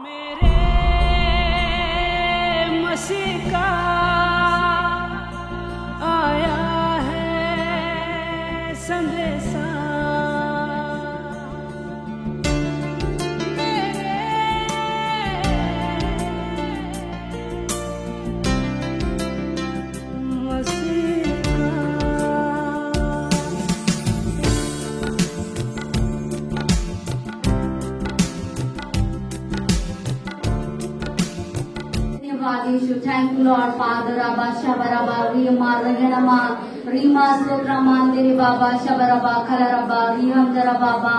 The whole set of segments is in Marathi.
मेरे मसीह का आया है संदेशा, Thank you, Lord Father. Rabba Shabaraba, Rima Raganama, Rima Sotra Mandiri Baba, Shabaraba, Kalaraba, Riham Darababa,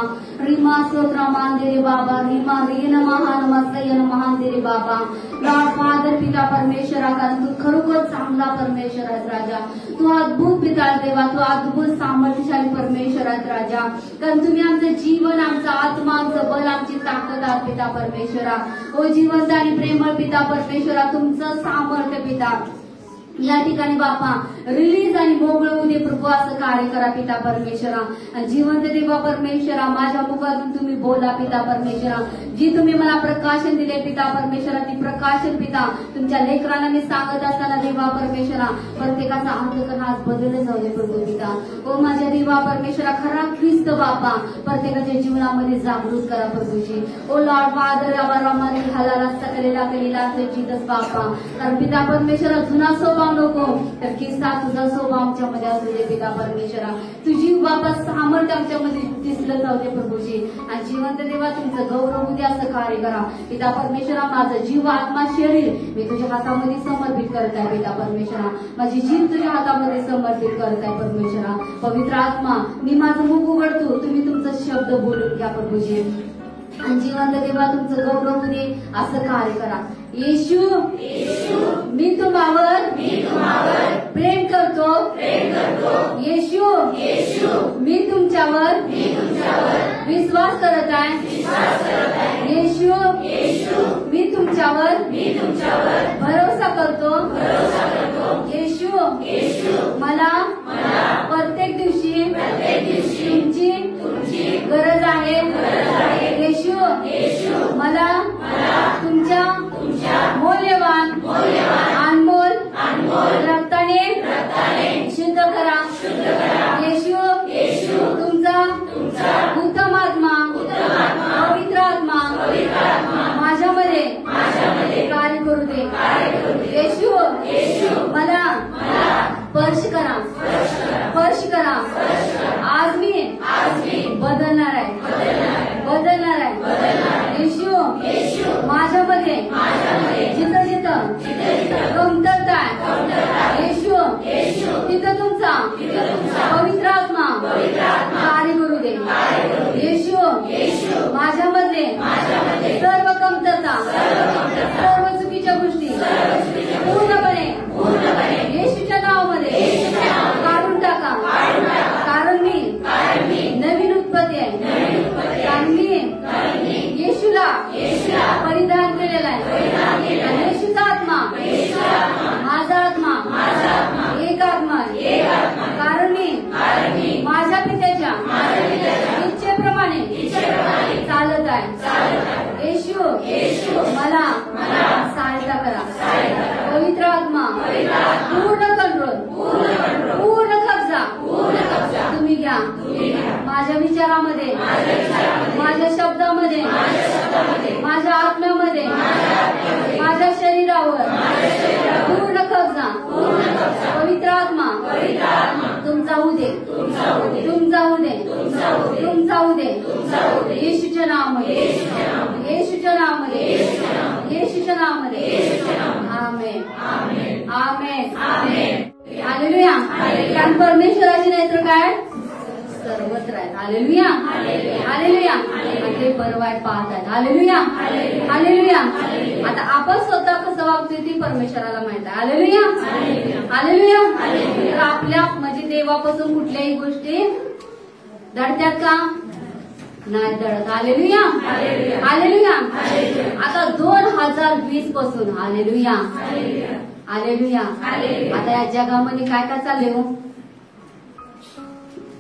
Rima Sotra Mandiri Baba, Rima Rina Mahan Masayan Mahandiri Baba. Lord Father, पिता परमेश्वरा कारण तू खरोखर चांगला परमेश्वर आहेस राजा. तू अद्भुत पिता देवा, तू अद्भुत सामर्थ्यशाली परमेश्वर आहेस राजा. कारण तुम्ही आमचं जीवन, आमचा आत्मा, आमचं बल, आमची ताकद आहात पिता परमेश्वरा. ओ जिवंत आणि प्रेमळ पिता परमेश्वरा, तुमचं सामर्थ्य पिता या ठिकाणी बापा रिलीज आणि मोकळं होऊ दे प्रभू, असं कार्य करा पिता परमेश्वरा. जिवंत देवा परमेश्वरा, माझ्या मुखातून तुम्ही बोला पिता परमेश्वरा. जी तुम्ही मला प्रकाशन दिले पिता परमेश्वरा, ती प्रकाशन पिता तुमच्या लेकरांना मी सांगत असताना देवा परमेश्वरा, प्रत्येकाचा अंतकरण आज बदलले जाऊ दे प्रभू पिता. ओ माझ्या देवा परमेश्वरा, खरा ख्रिस्त बापा प्रत्येकाच्या जीवनामध्ये जागृत करा प्रभूजी. ओ लॉर्ड फादर, आवारामाने हलाला सकलेला कलेला जीतच बापा. कारण पिता परमेश्वरा, जुना स्वभाव नको तर किस्सा तुझा स्वभाव आमच्यामध्ये असू दे पिता परमेश्वरा. तुझी बाबा सामर्थ्य आमच्यामध्ये दिसलं जाऊ दे प्रभूजी. आणि जिवंत देवा तुमचं गौरव होऊ दे असं कार्य करा पिता परमेश्वरा. माझं जीव, आत्मा, शरीर मी तुझ्या हातामध्ये समर्पित करत आहे पिता परमेश्वरा. माझी जीव तुझ्या हातामध्ये समर्पित करत आहे परमेश्वरा. पवित्र आत्मा, मी माझं मुख उघडतो, तुम्ही तुमचा शब्द बोलून घ्या प्रभूजी. आणि जिवंत देवा तुमचं गौरव होऊ दे असं कार्य करा. येशू, मी तुम्हावर प्रेम करतो. येशू, मी तुमच्यावर विश्वास करत आहे. येशू, मी तुमच्यावर भरोसा करतो. येशू, मला प्रत्येक दिवशी तुमची गरज आहे. येशू, मला तुमच्या मौल्यवान अनमोल रक्ताने शुद्ध करा. येशू, तुमचा उत्तम आत्मा, पवित्र आत्मा माझ्यामध्ये कार्य करू दे. येशू, मला स्पर्श करा. आज मी बदलणार आहे. येशू, माझ्यामध्ये जिथं कमतरता आहे येशू, तिथं तुमचा पवित्र आत्मा कार्य करू दे. येशू, माझ्यामध्ये सर्व कमतरता, सर्व चुकीच्या गोष्टी पूर्णपणे येशूच्या नावामध्ये काढून टाका. कारण मी नवीन उत्पत्ती आहे. कारण मी येशूला परिधान केलेला आहे. येशूचा आत्मा, माझा आत्मा एक आत्मा आहे. कारण मी माझ्या पित्याच्या इच्छेप्रमाणे चालत आहे. येशू, मला सहायता करा. पवित्र आत्मा, पूर्ण कंट्रोल, पूर्ण कब्जा तुम्ही घ्या. माझ्या विचारामध्ये, माझ्या शब्दामध्ये, माझ्या आत्म्यामध्ये, माझ्या शरीरावर पूर्ण कब्जा. पवित्र आत्मा, तुमचा होऊ दे. येशूच्या नावामध्ये, येशूच्या नावामध्ये आमेन. हालेलुया. कारण परमेश्वराची नाही तर काय सर्वत्र आहेत. हालेलुया. ते बरं वाईट पाहत आहेत. हालेलुया. आता आपण स्वतः कसं वागतोय ती परमेश्वराला माहित आहे. हालेलुया. तर आपल्या म्हणजे देवापासून कुठल्याही गोष्टी दडत्यात का? नाही दडत. हालेलुया. आता 2020 पासून हालेलुया. आता या जगामध्ये काय काय चालले हो?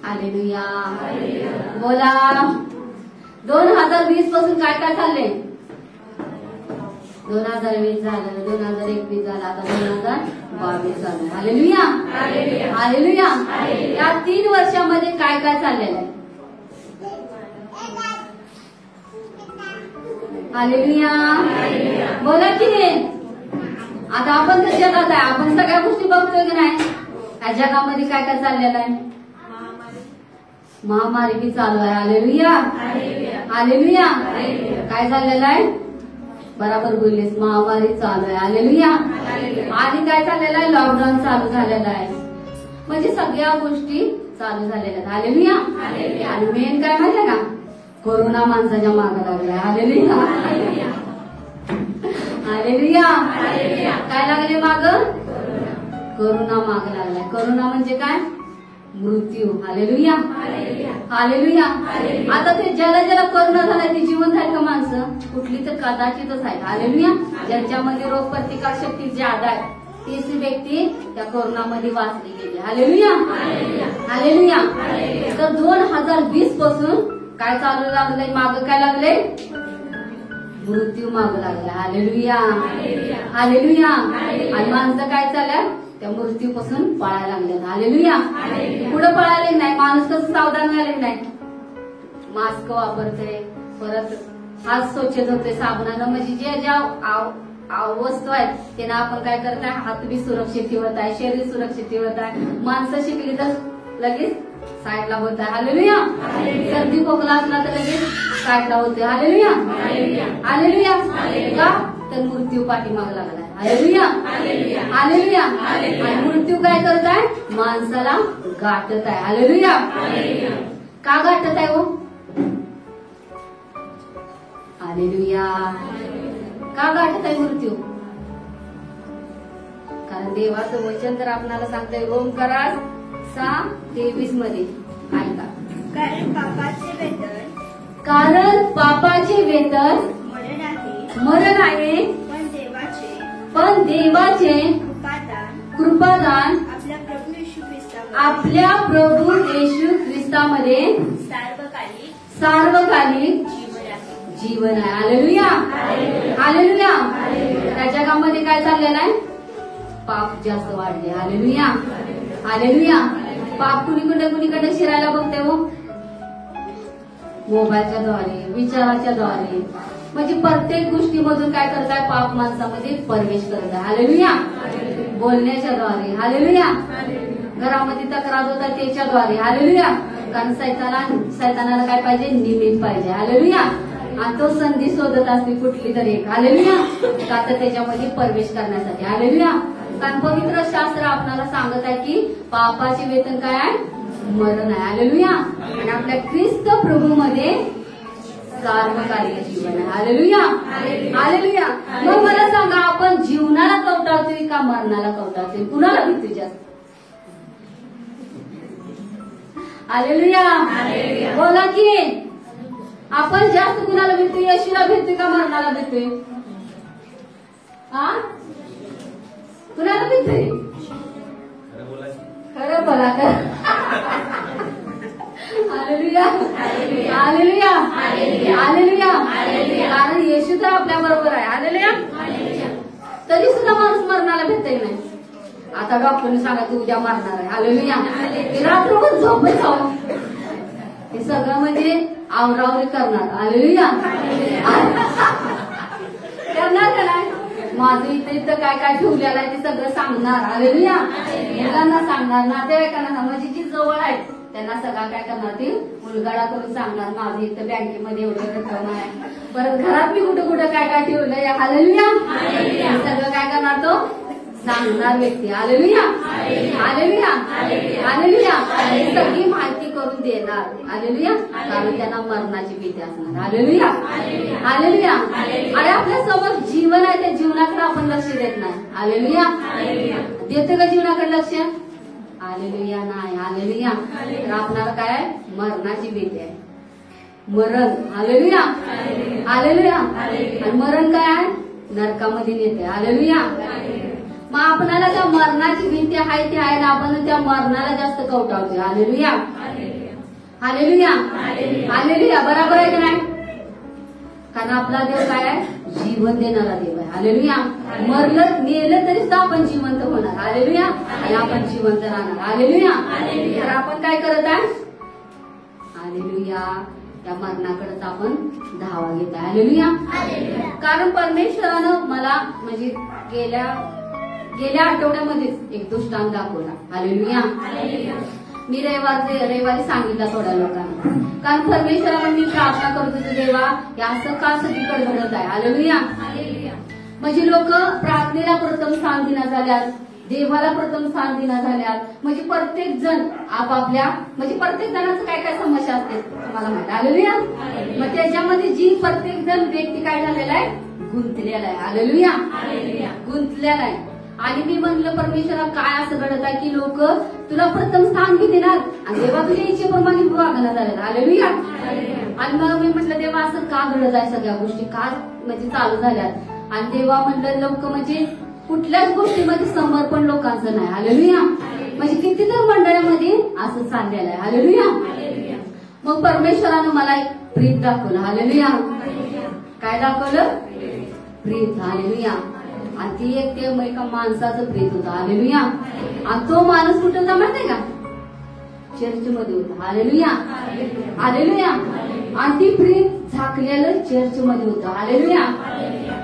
हालेलुया. बोला. 2020 पासून काय काय चालले? 2020 झालं, 2021 झालं, आता 2022 चालू. Hallelujah, hallelujah. या 3 वर्षामध्ये काय काय चाललेलं आहे? हालेलुया, बोला की. आता आपण तर जगात आहे, आपण सगळ्या गोष्टी बघतोय की नाही? या जगामध्ये काय काय चाललेलं आहे? महामारी बी चालू आहे. Hallelujah, hallelujah. काय चाललेलं आहे? बराबर बोललेस, महामारी चालू आहे. हालेलुया. आणि काय चाललेलं आहे? लॉकडाऊन चालू झालेलं आहे. म्हणजे सगळ्या गोष्टी चालू झालेल्या आहेत. हालेलुया. आणि मेन काय माहितीये का? कोरोना माणसाच्या मागे लागलाय. Hallelujah, hallelujah. काय लागले माग? कोरोना माग लागलाय. कोरोना म्हणजे काय? मृत्यू. Hallelujah, hallelujah. आता ते ज्याला कोरोना झालाय ते जिवंत आहेत का माणसं? कुठली तर कदाचितच आहेत. हालेलुया. ज्यांच्यामध्ये रोग प्रतिकार शक्ती ज्यादा आहे तीच व्यक्ती त्या कोरोनामध्ये वाचली गेली. Hallelujah, hallelujah. तर 2020 पासून काय चालू लागलंय? माग काय लागले? मृत्यू माग लागला. Hallelujah, hallelujah. आणि माणसं काय चालल्या? त्या मृत्यूपासून पळायला लागले. हालेलुया. पुढे पळायला नाही. माणूस कसं सावधान झाले नाही? मास्क वापरते, परत हात स्वच्छ धुतोय साबणानं. म्हणजे जे ज्या वस्तू आहेत त्यांना आपण काय करताय? हात बी सुरक्षित ठेवत आहे, शरीर सुरक्षित ठेवत आहे. माणसं शिकली तर लगेच साईडला होत आहे. हालेलुया. सर्दी खोकला असला तर लगेच साईडला होते. Hallelujah, hallelujah. का? तर मृत्यू पाठीमाग लागलाय. Hallelujah, hallelujah. आणि मृत्यू काय करत आहे? माणसाला गाठत आहे. हालेलुया. का गाठत आहे हो? हालेलुया. का गाठत आहे मृत्यू? कारण देवाचं वचन तर आपल्याला सांगतंय ओंकारात 6:23 मध्ये. ऐका. कारण पापाचे वेतन मरण आहे, पण देवाचे कृपादान आपल्या प्रभू येशू ख्रिस्तामध्ये सार्वकालिक जीवन आहे. Hallelujah, hallelujah. त्या जगामध्ये काय चाललेलं आहे? पाप जास्त वाढले. Hallelujah, hallelujah. पाप कुणीकडे शिरायला बघते हो? मोबाईलच्या द्वारे, विचाराच्या द्वारे. म्हणजे प्रत्येक गोष्टीमधून काय करताय? पाप माणसामध्ये प्रवेश करत आहे. हालेलुया. बोलण्याच्या द्वारे. हालेलुया. घरामध्ये तक्रार होतात त्याच्याद्वारे. हालेलुया. कारण सैतानाला काय पाहिजे? निमित्त पाहिजे. हालेलुया. आणि तो संधी शोधत असते कुठली तरी एक. हालेलुया. का तर त्याच्यामध्ये प्रवेश करण्यासाठी. हालेलुया. कारण पवित्र शास्त्र आपल्याला सांगत आहे की पापाचे वेतन काय आहे? मरण आहे. हालेलुया. आणि आपल्या ख्रिस्त प्रभू मध्ये सार्वकालिक जीवन आहे. Hallelujah, hallelujah. मग मला सांगा, आपण जीवनाला कवटाळतोय का मरणाला कवटाळतोय? कुणाला भीती जास्त? हालेलुया, बोला की. आपण जास्त कुणाला भेटतोय? येशूला भेटतोय का मरणाला भेटतोय? हा, कुणाला भेटतोय? खरं बोला. Hallelujah, hallelujah, hallelujah. कारण येशू तर आपल्या बरोबर आहे. हालेलुया. तरी सुद्धा माणूस मरणाला भेटतोय नाही. आता डॉक्टरने सांगा तू उद्या मरणार आहे. हालेलुया. रात्रभर झोपायचं. हे सगळं म्हणजे आवरावरी करणार. हालेलुया. करणार का नाही? माझं इथं काय काय ठेवलेलं आहे ते सगळं सांगणार. हालेलुया. मुलांना सांगणार, नातेवाईकांना, म्हणजे जी जवळ आहे त्यांना सगळं काय करणार? ती मुलगाडा करून सांगणार. माझं इथं बँकेमध्ये एवढं रक्कम आहे. परत घरात मी कुठं कुठं काय काय ठेवलंय. हालेलुया. सगळं काय करणार? तो सांगणार व्यक्ती. Hallelujah, hallelujah, hallelujah. सगळी माहिती करून देणार. हालेलुया. कारण त्यांना मरणाची भीती असणार. Hallelujah, hallelujah. आणि आपल्या समोर जीवन आहे त्या जीवनाकडे आपण लक्ष देत नाही. हालेलुया. देतो का जीवनाकडे लक्ष? हालेलुया नाही. हालेलुया. तर आपल्याला काय? मरणाची भीती आहे. मरण. Hallelujah, hallelujah. आणि मरण काय आहे? नरकामध्ये नेते. हालेलुया. मग आपल्याला त्या मरणाची भीती आहे ती आहे ना, आपण त्या मरणाला जास्त कवटावतो. Hallelujah, hallelujah, hallelujah. बरोबर आहे का नाही? कारण आपला देव काय आहे? जीवन देणारा देव आहे. हालेलुया. मरलं मेलं तरी सुद्धा आपण जिवंत होणार. हालेलुया. आणि आपण जिवंत राहणार. हालेलुया. तर आपण काय करत आहे? हालेलुया. त्या मरणाकडेच आपण धावा घेत आहे. हालेलुया. कारण परमेश्वरानं मला म्हणजे गेल्या आठवड्यामध्येच एक दृष्टांत दाखवला. हालेलुया. मी रविवारी सांगितलं थोड्या लोकांना. कारण परमेश्वराला मी प्रार्थना करत होते, देवा हे असं का सगळीकडे घडत आहे. हालेलुया. म्हणजे लोक प्रार्थनेला प्रथम स्थान दिना झाल्यात, देवाला प्रथम स्थान दिना झाल्यात. म्हणजे प्रत्येक जण आपापल्या म्हणजे प्रत्येक जणांचं काय काय समस्या असते तुम्हाला माहिती. हालेलुया. मग त्याच्यामध्ये जी प्रत्येक जण व्यक्ती काय झालेला आहे? गुंतलेला आहे. हालेलुया. गुंतलेला आहे. आणि मी म्हणलं परमेश्वरा काय असं घडत आहे की लोक तुला प्रथम स्थान बी देणार आणि देवा तुझ्या इच्छेप्रमाणे वागणं झालं. हालेलुया. आणि मग मी म्हटलं देवा असं का घडत आहे, सगळ्या गोष्टी का म्हणजे चालू झाल्यात. आणि देवा म्हटलं लोक म्हणजे कुठल्याच गोष्टीमध्ये समर्पण लोकांचं नाही. हालेलुया. म्हणजे किती तर मंडळामध्ये असं चाललेलं आहे. हालेलुया. मग परमेश्वरानं मला एक प्रीत दाखवलं. हालेलुया. काय दाखवलं? प्रीत. हालेलुया. आणि ती एक ते एका माणसाचं प्रीत होतं. हालेलुया. आणि तो माणूस कुठं होता माहितीये का? चर्चमध्ये होता. हालेलुया. हालेलुया. आणि ती प्रीत झाकलेलं चर्चमध्ये होतं. हालेलुया.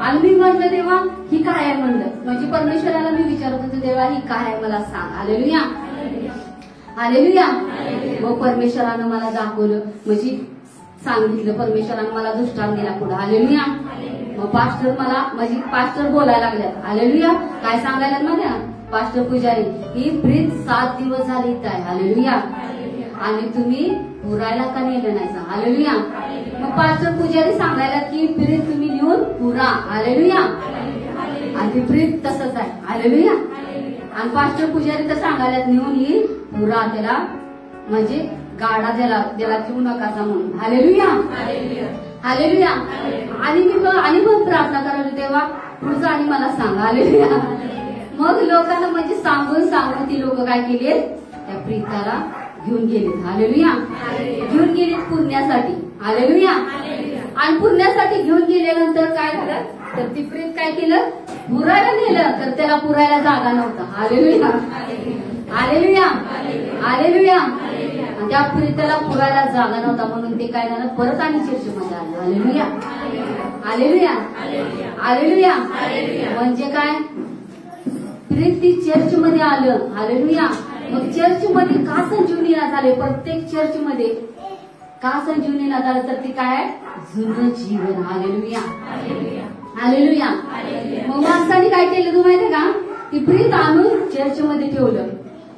आणि मी म्हटलं देवा ही काय आहे म्हणलं. म्हणजे परमेश्वराला मी विचारत होते देवा ही काय आहे मला सांग. हालेलुया. हालेलुया. मग परमेश्वरानं मला दाखवलं म्हणजे सांगितलं. परमेश्वरानं मला दृष्टांत दिला पुढे. हालेलुया. मग पास्टर मला म्हणजे पास्टर बोलायला लागल्यात. हालेलुया. काय सांगायला माझ्या पास्टर पुजारी ही प्रीत 7 दिवस झाली इथं आहे. हालेलुया. आणि तुम्ही पुरायला का नेलं नाही. हालेलुया. मग पास्टर पुजारी सांगायला की प्रीत तुम्ही नेऊन पुरा. हालेलुया. आणि ती प्रीत तसंच आहे. हालेलुया. आणि पास्टर पुजारी तर सांगायला नेऊन ही पुरा त्याला म्हणजे गाडा त्याला ठेवू नका म्हणून. हालेलुया. हालेलुया. आणि मी पण प्रार्थना करायला तेव्हा पुढचं आणि मला सांगा. हालेलुया. मग लोकांना म्हणजे सांगून ती लोक काय केले त्या प्रीताला घेऊन गेले. हालेलुया. घेऊन गेले पुरण्यासाठी. हालेलुया. आणि पुरण्यासाठी घेऊन गेल्यानंतर काय झालं तर ती प्रीत काय केलं पुरायला नेलं तर त्याला पुरायला जागा नव्हता. हालेलुया. हालेलुया. हालेलुया. आणि त्या प्रीताला पुरायला जागा नव्हता म्हणून ते काय झालं परत आणि चर्चमध्ये आलं. हालेलुया. हालेलुया. हालेलुया. म्हणजे काय प्रीत ती चर्चमध्ये आलं. हालेलुया. मग चर्चमध्ये का संजीवनी झाले प्रत्येक चर्चमध्ये का संजीवनी झालं तर ती काय जुनं जीवन. हालेलुया. हालेलुया. मग माणसाने काय केलं तू माहिती का ती प्रीत आणून चर्चमध्ये ठेवलं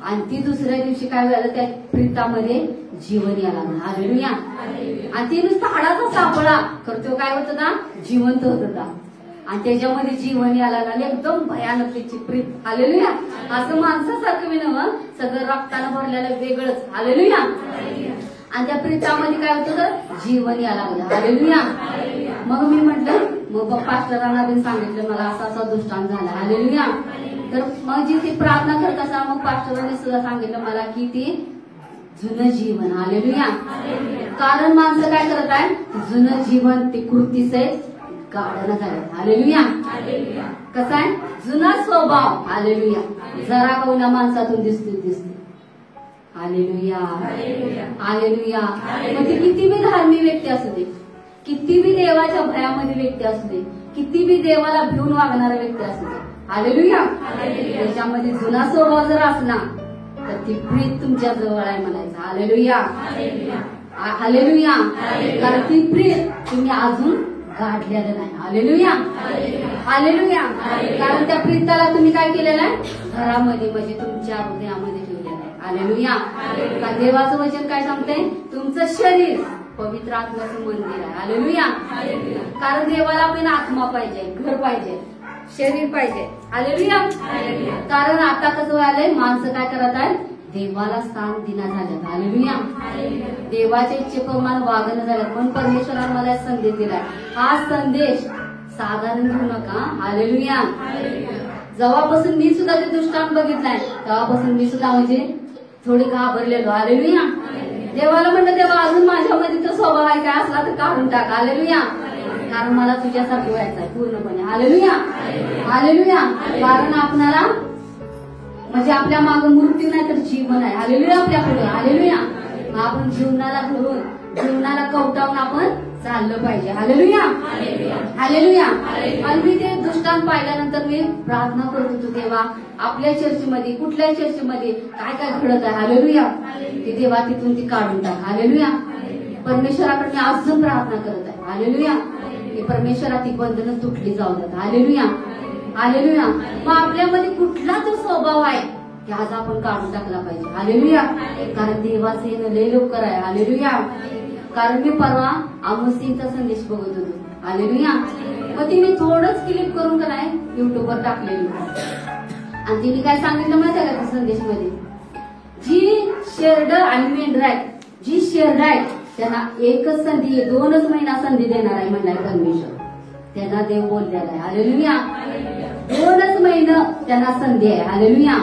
आणि ती दुसऱ्या दिवशी काय झालं त्या प्रीतामध्ये जीवन यायला लागलं. हालेलुया. आणि ती नुसतं हाडाचा सापळा करतो काय होत होता जिवंत होत होता आणि त्याच्यामध्ये जीवन यायला लागलं. एकदम भयानक त्याची प्रीत. हालेलुया. असं माणसासारखं मी नव्ह सगळं रक्तानं भरलेलं वेगळंच. हालेलुया. आणि त्या प्रीतामध्ये काय होत होतं जीवन यायला लागलं. हालेलुया. मग मी म्हटलं मग पास्टरांना पण सांगितलं मला असा असा दृष्टांत झाला. हालेलुया. तर मग जी ती प्रार्थना करत असा मग पास्टरांनी सुद्धा सांगितलं मला की ती जुनं जीवन. हालेलुया. कारण माणसं काय करत आहे जुनं जीवन ते कृतीचे गाढणं झालं. हालेलुया. कसं आहे जुना स्वभाव. हालेलुया. जरा कवना माणसातून दिसते. हालेलुया. हालेलुया. मग ती किती बी धार्मिक व्यक्ती असू दे किती बी देवाच्या भयामध्ये व्यक्ती असू दे किती बी देवाला भिवून वागणारा व्यक्ती असू दे. हालेलुया. त्याच्यामध्ये जुना स्वभाव जर असला तर ती प्रीत तुमच्या जवळ आहे म्हणायचं. हालेलुया. हालेलुया. कारण ती प्रीत तुम्ही अजून गाठलेलं नाही. हालेलुया. हालेलुया. कारण त्या प्रीताला तुम्ही काय केलेलं आहे घरामध्ये म्हणजे तुमच्या हृदयामध्ये ठेवलेलं आहे. हालेलुया. कारण देवाचं वचन काय सांगते तुमचं शरीर पवित्र आत्म्याचं मंदिर आहे. हालेलुया. कारण देवाला पण आत्मा पाहिजे घर पाहिजे शरीर पाहिजे. हालेलुया. कारण आता कसं व्हायलंय माणसं काय करत आहेत देवाला स्थान दिना झालं. हालेलुया. देवाच्या इच्छेप्रमाणे वागणं झालं. पण परमेश्वराने मला एक संदेश दिलाय. हा संदेश साधारण घेऊ नका. हालेलुया. जेव्हापासून मी सुद्धा ते दृष्टांत बघितलाय तेव्हापासून मी सुद्धा म्हणजे थोडी घाबरलेलो. हालेलुया. देवाला म्हणलं देवा अजून माझ्यामध्ये तो स्वभाव आहे काय असला तर काढून टाक. हालेलुया. कारण मला तुझ्यासारखं व्हायचं आहे पूर्णपणे. Hallelujah, hallelujah. कारण आपणाला म्हणजे आपल्या मागे मृत्यू नाही तर जीवन आहे. हालेलुया आपल्या पुढे. हालेलुया. मग आपण जीवनाला धरून जीवनाला कवटावून आपण चाललं पाहिजे. Hallelujah, hallelujah. आणि मी ते दृष्टांत पाहिल्यानंतर मी प्रार्थना करत होतो, देवा आपल्या चर्चेमध्ये कुठल्याही चर्चेमध्ये काय काय घडत आहे. हालेलुया. ते देवा तिथून ती काढून टाक. हालेलुया. परमेश्वराकडे मी अजून प्रार्थना करत आहे. हालेलुया. की परमेश्वरा ती बंधनं तुटली जाऊ देत. Hallelujah, hallelujah. मग आपल्यामध्ये कुठला जो स्वभाव आहे ते आज आपण काढून टाकला पाहिजे. हालेलुया. कारण देवाचे येणं लय लवकर आहे. हालेलुया. कारण मी परवा आमोसींचा संदेश बघत होतो. हालेलुया. मग तिने थोडंच क्लिप करून का नाही युट्यूबवर टाकलेली आणि तिने काय सांगितलं माहिती आहे का त्या संदेशमध्ये, जी शेरड आणि मेंढर आहेत, जी शेरड आहेत त्यांना एकच संधी 2च महिना संधी देणार आहे म्हणलाय परमेश्वर. त्यांना देव बोललेला आहे. हालेलुया. 2च महिना त्यांना संधी आहे. हालेलुया.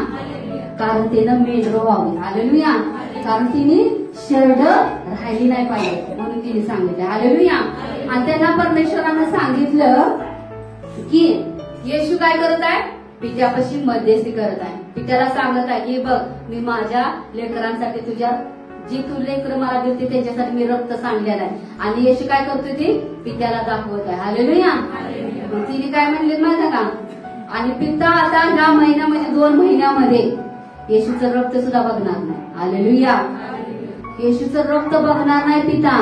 कारण त्यानं मेंढर व्हावे. हालेलुया. कारण तिने शेरड राहिली नाही पाहिजे म्हणून तिने सांगितलं. हालेलुया. आणि त्यांना परमेश्वरानं सांगितलं की येशू काय करत आहे, पित्यापाशी मध्यस्थी करत आहे. पित्याला सांगत आहे की बघ मी माझ्या लेकरांसाठी तुझ्या जी तू लेकर मला देते त्यांच्यासाठी मी रक्त सांडलेलं आहे. आणि येशू काय करतोय ती पित्याला दाखवत आहे. हालेलुया. तिने काय म्हणले माहिती का, आणि पिता आता ह्या महिन्यामध्ये 2 महिन्यामध्ये येशूचं रक्त सुद्धा बघणार नाही. हालेलुया. येशूचं रक्त बघणार नाही पिता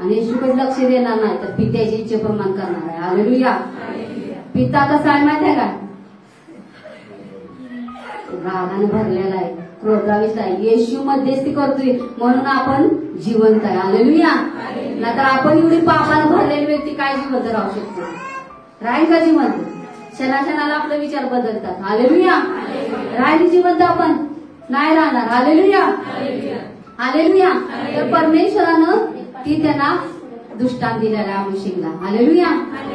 आणि येशूकडे लक्ष देणार नाही तर पित्याची इच्छेप्रमाण करणार आहे. हालेलुया. पिता कसा आहे माहिती आहे का, रागाने भरलेला आहे, क्रोधाविष्ट आहे. येशू मध्यस्थी करतोय म्हणून आपण जिवंत आहे. हालेलुया. नाहीतर आपण एवढी पापाने भरलेली व्यक्ती काय जिवंत राहू शकतो, राहील का जिवंत? क्षणाक्षणाला आपले विचार बदलतात. हालेलुया. राहील जिवंत आपण नाही राहणार. Hallelujah, hallelujah. तर परमेश्वरानं ती त्यांना दृष्टांत दिलेला आहे आमुषीला. हालेलुया.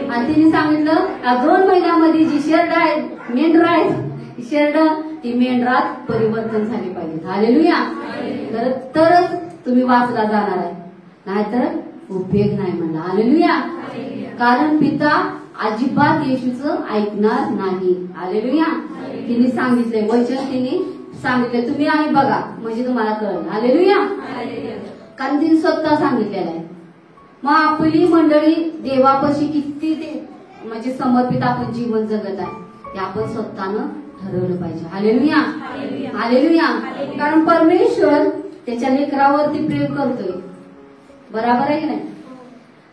आणि तिने सांगितलं 2 महिन्यामध्ये जी शेरड आहे मेंढर आहे शेरड ती मेंढरात परिवर्तन झाले पाहिजे. हालेलुया. तरच तुम्ही वाचला जाणार आहे, नाहीतर उपयोग नाही म्हणला. हालेलुया. कारण पिता अजिबात येशूचं ऐकणार नाही. हालेलुया. तिने सांगितलंय वचन, तिने सांगितलंय तुम्ही आणि बघा म्हणजे तुम्हाला कळलं. हालेलुया. कारण तिने स्वतः सांगितलेलं आहे. मग आपली मंडळी देवापाशी किती ते म्हणजे समर्पित आपण जीवन जगत आहे ते आपण स्वतःनं ठरवलं पाहिजे. Hallelujah, hallelujah. कारण परमेश्वर त्याच्या लेकरावरती प्रेम करतोय, बरोबर आहे की नाही?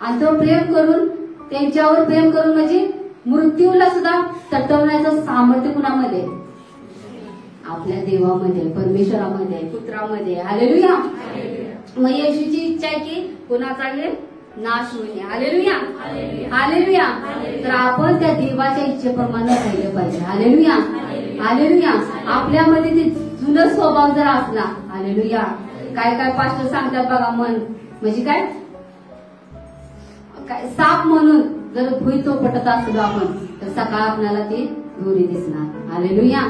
आणि तो प्रेम करून त्यांच्यावर प्रेम करून म्हणजे मृत्यूला सुद्धा तटवण्याचं सामर्थ्य कुणामध्ये? आपल्या देवामध्ये, परमेश्वरामध्ये, पुत्रामध्ये. हालेलुया. मग येशूची इच्छा आहे की कुणाचा नाश होईल. Hallelujah, hallelujah. तर आपण त्या देवाच्या इच्छेप्रमाणे राहिलं पाहिजे. Hallelujah, hallelujah. आपल्यामध्ये ते जुनं स्वभाव जर असला, हालेलुया. काय काय पास्टर सांगतात बघा, मन म्हणजे काय काय साप म्हणून जर भुई चोपटत असलो आपण तर सकाळ आपल्याला ती दोरी दिसणार. Hallelujah,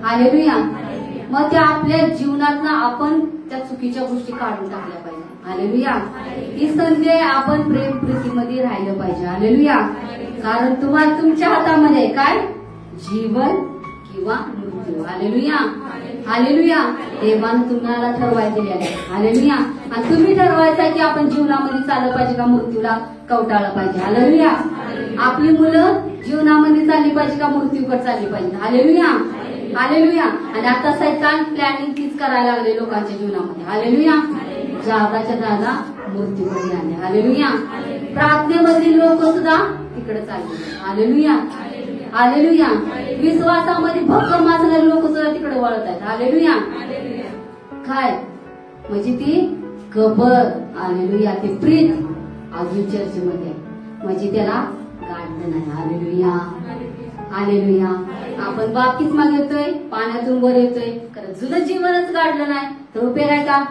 hallelujah. मग त्या आपल्या जीवनात आपण त्या चुकीच्या गोष्टी काढून टाकल्या पाहिजे. हालेलुया. ही संधी आपण प्रेम प्रीतीमध्ये राहिलं पाहिजे. हालेलुया. कारण तुम्हाला तुमच्या हातामध्ये काय जीवन किंवा मृत्यू. Hallelujah, hallelujah. देवानं तुम्हाला ठरवायचं दिलेलं आहे. हालेलुया. आणि तुम्ही ठरवायचं की आपण जीवनामध्ये चाललं पाहिजे का मृत्यूला कवटाळलं पाहिजे. हालेलुया. आपली मुलं जीवनामध्ये चालली पाहिजे का मृत्यूकडे चालली पाहिजे. Hallelujah, hallelujah. आणि आता सैतान प्लॅनिंग तीच करायला लागले लोकांच्या जीवनामध्ये. हालेलुया. जागाच्या जागा मृत्यूकडे आले. हालेलुया. प्रार्थनेमधील लोक सुद्धा तिकडे चालले. Hallelujah, hallelujah. विश्वासामध्ये भक्कम असणारे लोक सुद्धा तिकडे वळत आहेत. हालेलुया. काय म्हणजे ती कबर. हालेलुया. ते प्रीत अजून चर्चेमध्ये म्हणजे त्याला गाठलं नाही. Hallelujah, hallelujah. आपण बाप्तिस्मा घेतोय, पाण्यातून वर येतोय, कारण जुनं जीवनच काढलं नाही तर उपयोग आहे का?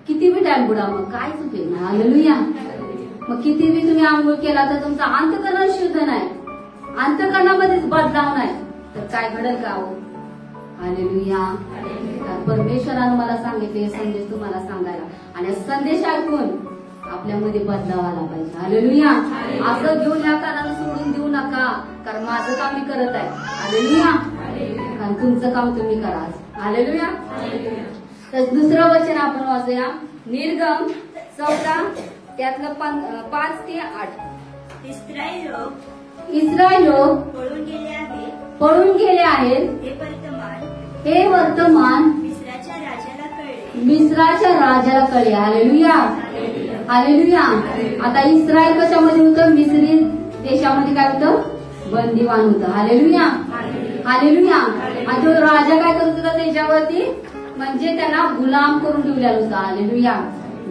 किती बी टाइम बुडा मग काहीच उपयोग नाही. हालेलुया. मग किती बी तुम्ही आंघोळ केला तर तुमचा अंतःकरण शुद्ध नाही, अंतःकरणामध्येच बदलाव नाही तर काय घडेल का हो? हालेलुया. परमेश्वरानं मला सांगितले संदेश तुम्हाला सांगायला आणि संदेश ऐकून आपल्यामध्ये बदलाव आला पाहिजे. हालेलुया. असं घेऊन या कानाला सोडून देऊ नका, कारण माझं काम मी करत आहे. हालेलुया. कारण तुमचं काम तुम्ही करा. हालेलुया. तर दुसरं वचन आपण वाचूया, निर्गम 14 त्यातलं 5 ते 8. इस्रायल लोक पळून गेले आहेत. पळून गेले आहेत. हे वर्तमान मिस्राच्या राजाला कळले. मिस्राच्या राजाला कळले. हालेलुया. हालेलुया. आता इस्रायल कशामध्ये होतं? मिस्री देशामध्ये काय होतं? बंदीवान होतं. हालेलुया. हालेलुया. आणि तो राजा काय करत होता त्याच्यावरती? म्हणजे त्यांना गुलाम करून ठेवलेला होता. हालेलुया.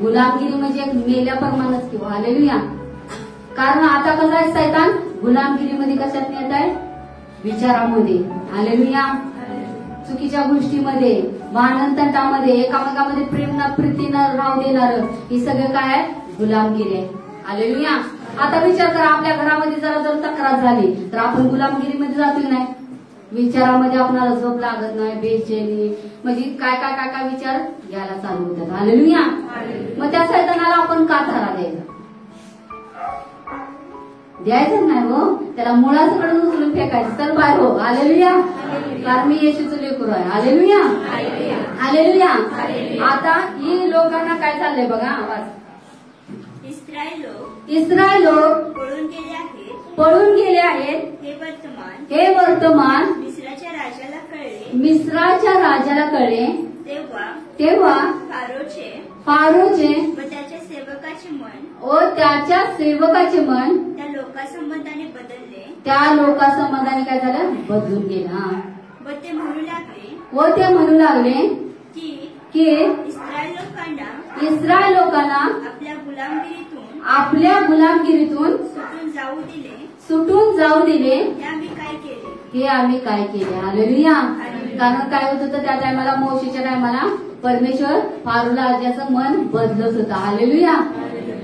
गुलामगिरी म्हणजे एक मेल्याप्रमाणेच किंवा. हालेलुया. कारण आता कसं आहे, सैतान गुलामगिरीमध्ये कशात नेत आहे? विचारामध्ये. हालेलुया. चुकीच्या गोष्टीमध्ये, भांडणतंटामध्ये, एकामेकामध्ये प्रेम प्रीतीनं राहू देणार, ही सगळं काय आहे? गुलामगिरी आहे. हालेलुया. आता विचार करा, आपल्या घरामध्ये जर तक्रार झाली तर आपण गुलामगिरीमध्ये जातो नाही? विचारामध्ये आपल्याला झोप लागत नाही, बेचैनी, म्हणजे काय काय काय काय विचार घ्यायला चालू होतात. हालेलुया. मग त्या सैतानाला आपण का थारा द्यायचं नाही हो, त्याला मुळासकडून उचलून फेकायचं. तर बाय हो. हालेलुया. कारण मी येशूचं लेकरू आहे. हालेलुया. हालेलुया. आता ही लोकांना काय चाललंय बघा, आवाज. इस्रायल लोक पळून गेले आहेत. पळून गेले आहेत. हे वर्तमान मिस्राच्या राजाला कळले. मिस्राच्या राजाला कळले. तेव्हा फारोचे व त्याच्या सेवकाचे मन त्याच्या सेवकाचे मन त्या लोकासंबंधाने बदलले. त्या लोकासंबंधाने काय झालं? बदलून गेला. व ते म्हणू लागले की इस्रायल लोकांना आपल्या गुलामगिरीतून सुटून जाऊ दिले. हे आम्ही काय केले. हालेलुया. कारण काय होत होतं त्या टायमाला, मोशेच्या टायमाला परमेश्वर फारो राजाचं मन बदलत होतं. हालेलुया.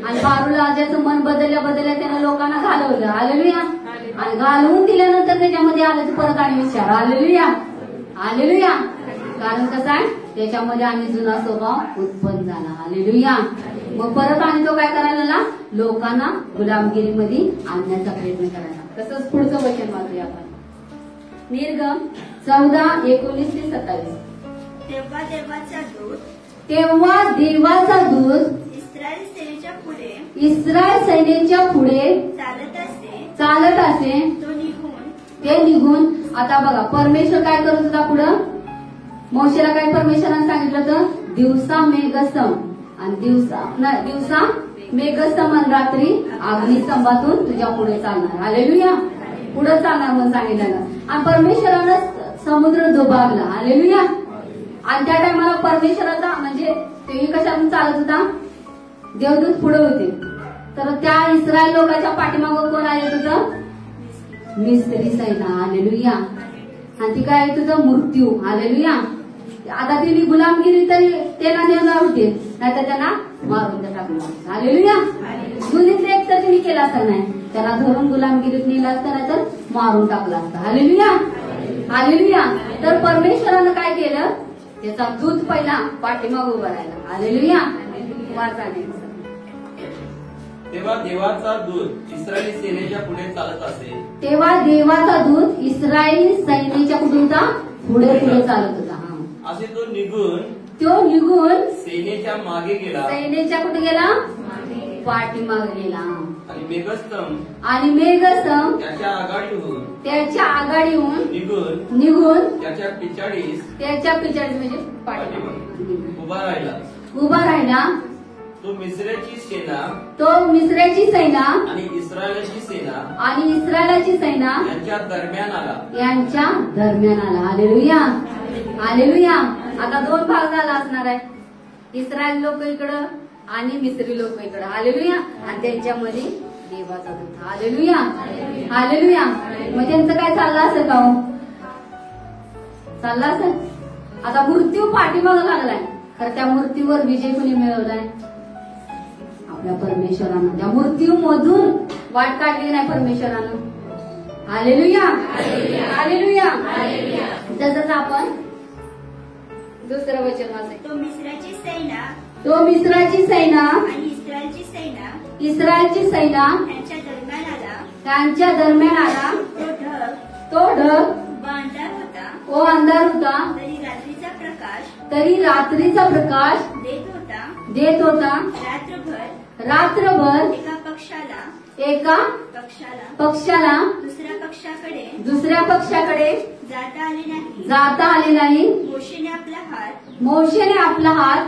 आणि फारो राजाचं मन बदलल्या त्यानं लोकांना घालवलं. हालेलुया. आणि घालवून दिल्यानंतर त्याच्यामध्ये आलं परत आणि विचार. हालेलुया. हालेलुया. कारण कसं आहे, त्याच्यामध्ये आणि जुना स्वभाव उत्पन्न झाला. हालेलुया. मग परत आणि तो काय करायला? लोकांना गुलामगिरीमध्ये आणण्याचा प्रयत्न करायला. तसंच पुढचं वचन वाचूया आपण, निर्गम 14:19-27. तेव्हा देवाचा दूत इस्रायल सेनेच्या पुढे चालत असे. ते निघून. आता बघा, परमेश्वर काय करत होता पुढं? मोशेला काय परमेश्वराने सांगितलं होतं? दिवसा मेघस्तंभ आणि दिवसा मेघस्तंभ आणि रात्री अग्निस्तंभातून तुझ्या पुढे चालणार. हालेलुया. पुढे चालणार म्हणून सांगितलं. आणि परमेश्वरानं समुद्र दुभागला. हालेलुया. आणि त्या टायमाला परमेश्वराचा म्हणजे ते कशातून चालत होता? देवदूत पुढे होते. तर त्या इस्रायल लोकांच्या पाठीमागं कोण आले होतं? मिस्री सैना. हालेलुया. आणि ती काय तुझं? मृत्यू. हालेलुया. आता ती गुलामगिरी तरी त्यांना नेणार होते, नाहीतर त्यांना मारून टाकलं. हालेलुया. दोन्हीतले एक तर तिने केला असता नाही, त्याला धरून गुलामगिरीत नेला असता, नाहीतर मारून टाकला असता. हालेलुया. हालेलुया. तर परमेश्वरानं काय केलं? त्याचा दूत पहिला पाठीमाग उभा राहिला. हालेलुया. तेव्हा देवाचा दूत इस्रायली सेनेच्या पुढे चालत असे. तेव्हा देवाचा दूत इस्रायली सैन्याच्या कुटुंबा पुढे चालत होता. असे तो निघून सेनेच्या मागे गेला. सेनेच्या कुठे गेला? पाठीमागे गेला. आणि मेघस्तंभ त्याच्या आघाडीहून निघून त्याच्या पिछाडीस म्हणजे पाठीमागे उभा राहिला. तो मिस्राची सेना आणि इस्रायलाची सेना यांच्या दरम्यान आला. हालेलुया. हालेलुया. आता दोन भाग झाला असणार आहे, इस्रायल लोक इकडं आणि मिस्री लोक इकडं. हालेलुया. आणि त्यांच्यामध्ये देवाचा दूत. हालेलुया. हालेलुया. मग त्यांचं काय चाललं असेल का हो? चाललं असेल. आता मृत्यू पाठीमागं लागलाय, खरं त्या मृत्यूवर विजय कोणी मिळवलाय? आपल्या परमेश्वरानं. त्या मृत्यूमधून वाट काढली नाही परमेश्वरानं. हालेलुया. हालेलुया. तसंच आपण दुसरं वचन वाचायचं, तो मिस्राची सेना आणि इस्रायलची सैना त्यांच्या दरम्यान आला. त्यांच्या दरम्यान आला. तो ढग तो ढग व अंधार होता. व अंधार होता. तरी रात्रीचा प्रकाश देत होता. रात्रभर एका पक्षाला दुसऱ्या पक्षाकडे जाता आले नाही. मोशेने आपला हात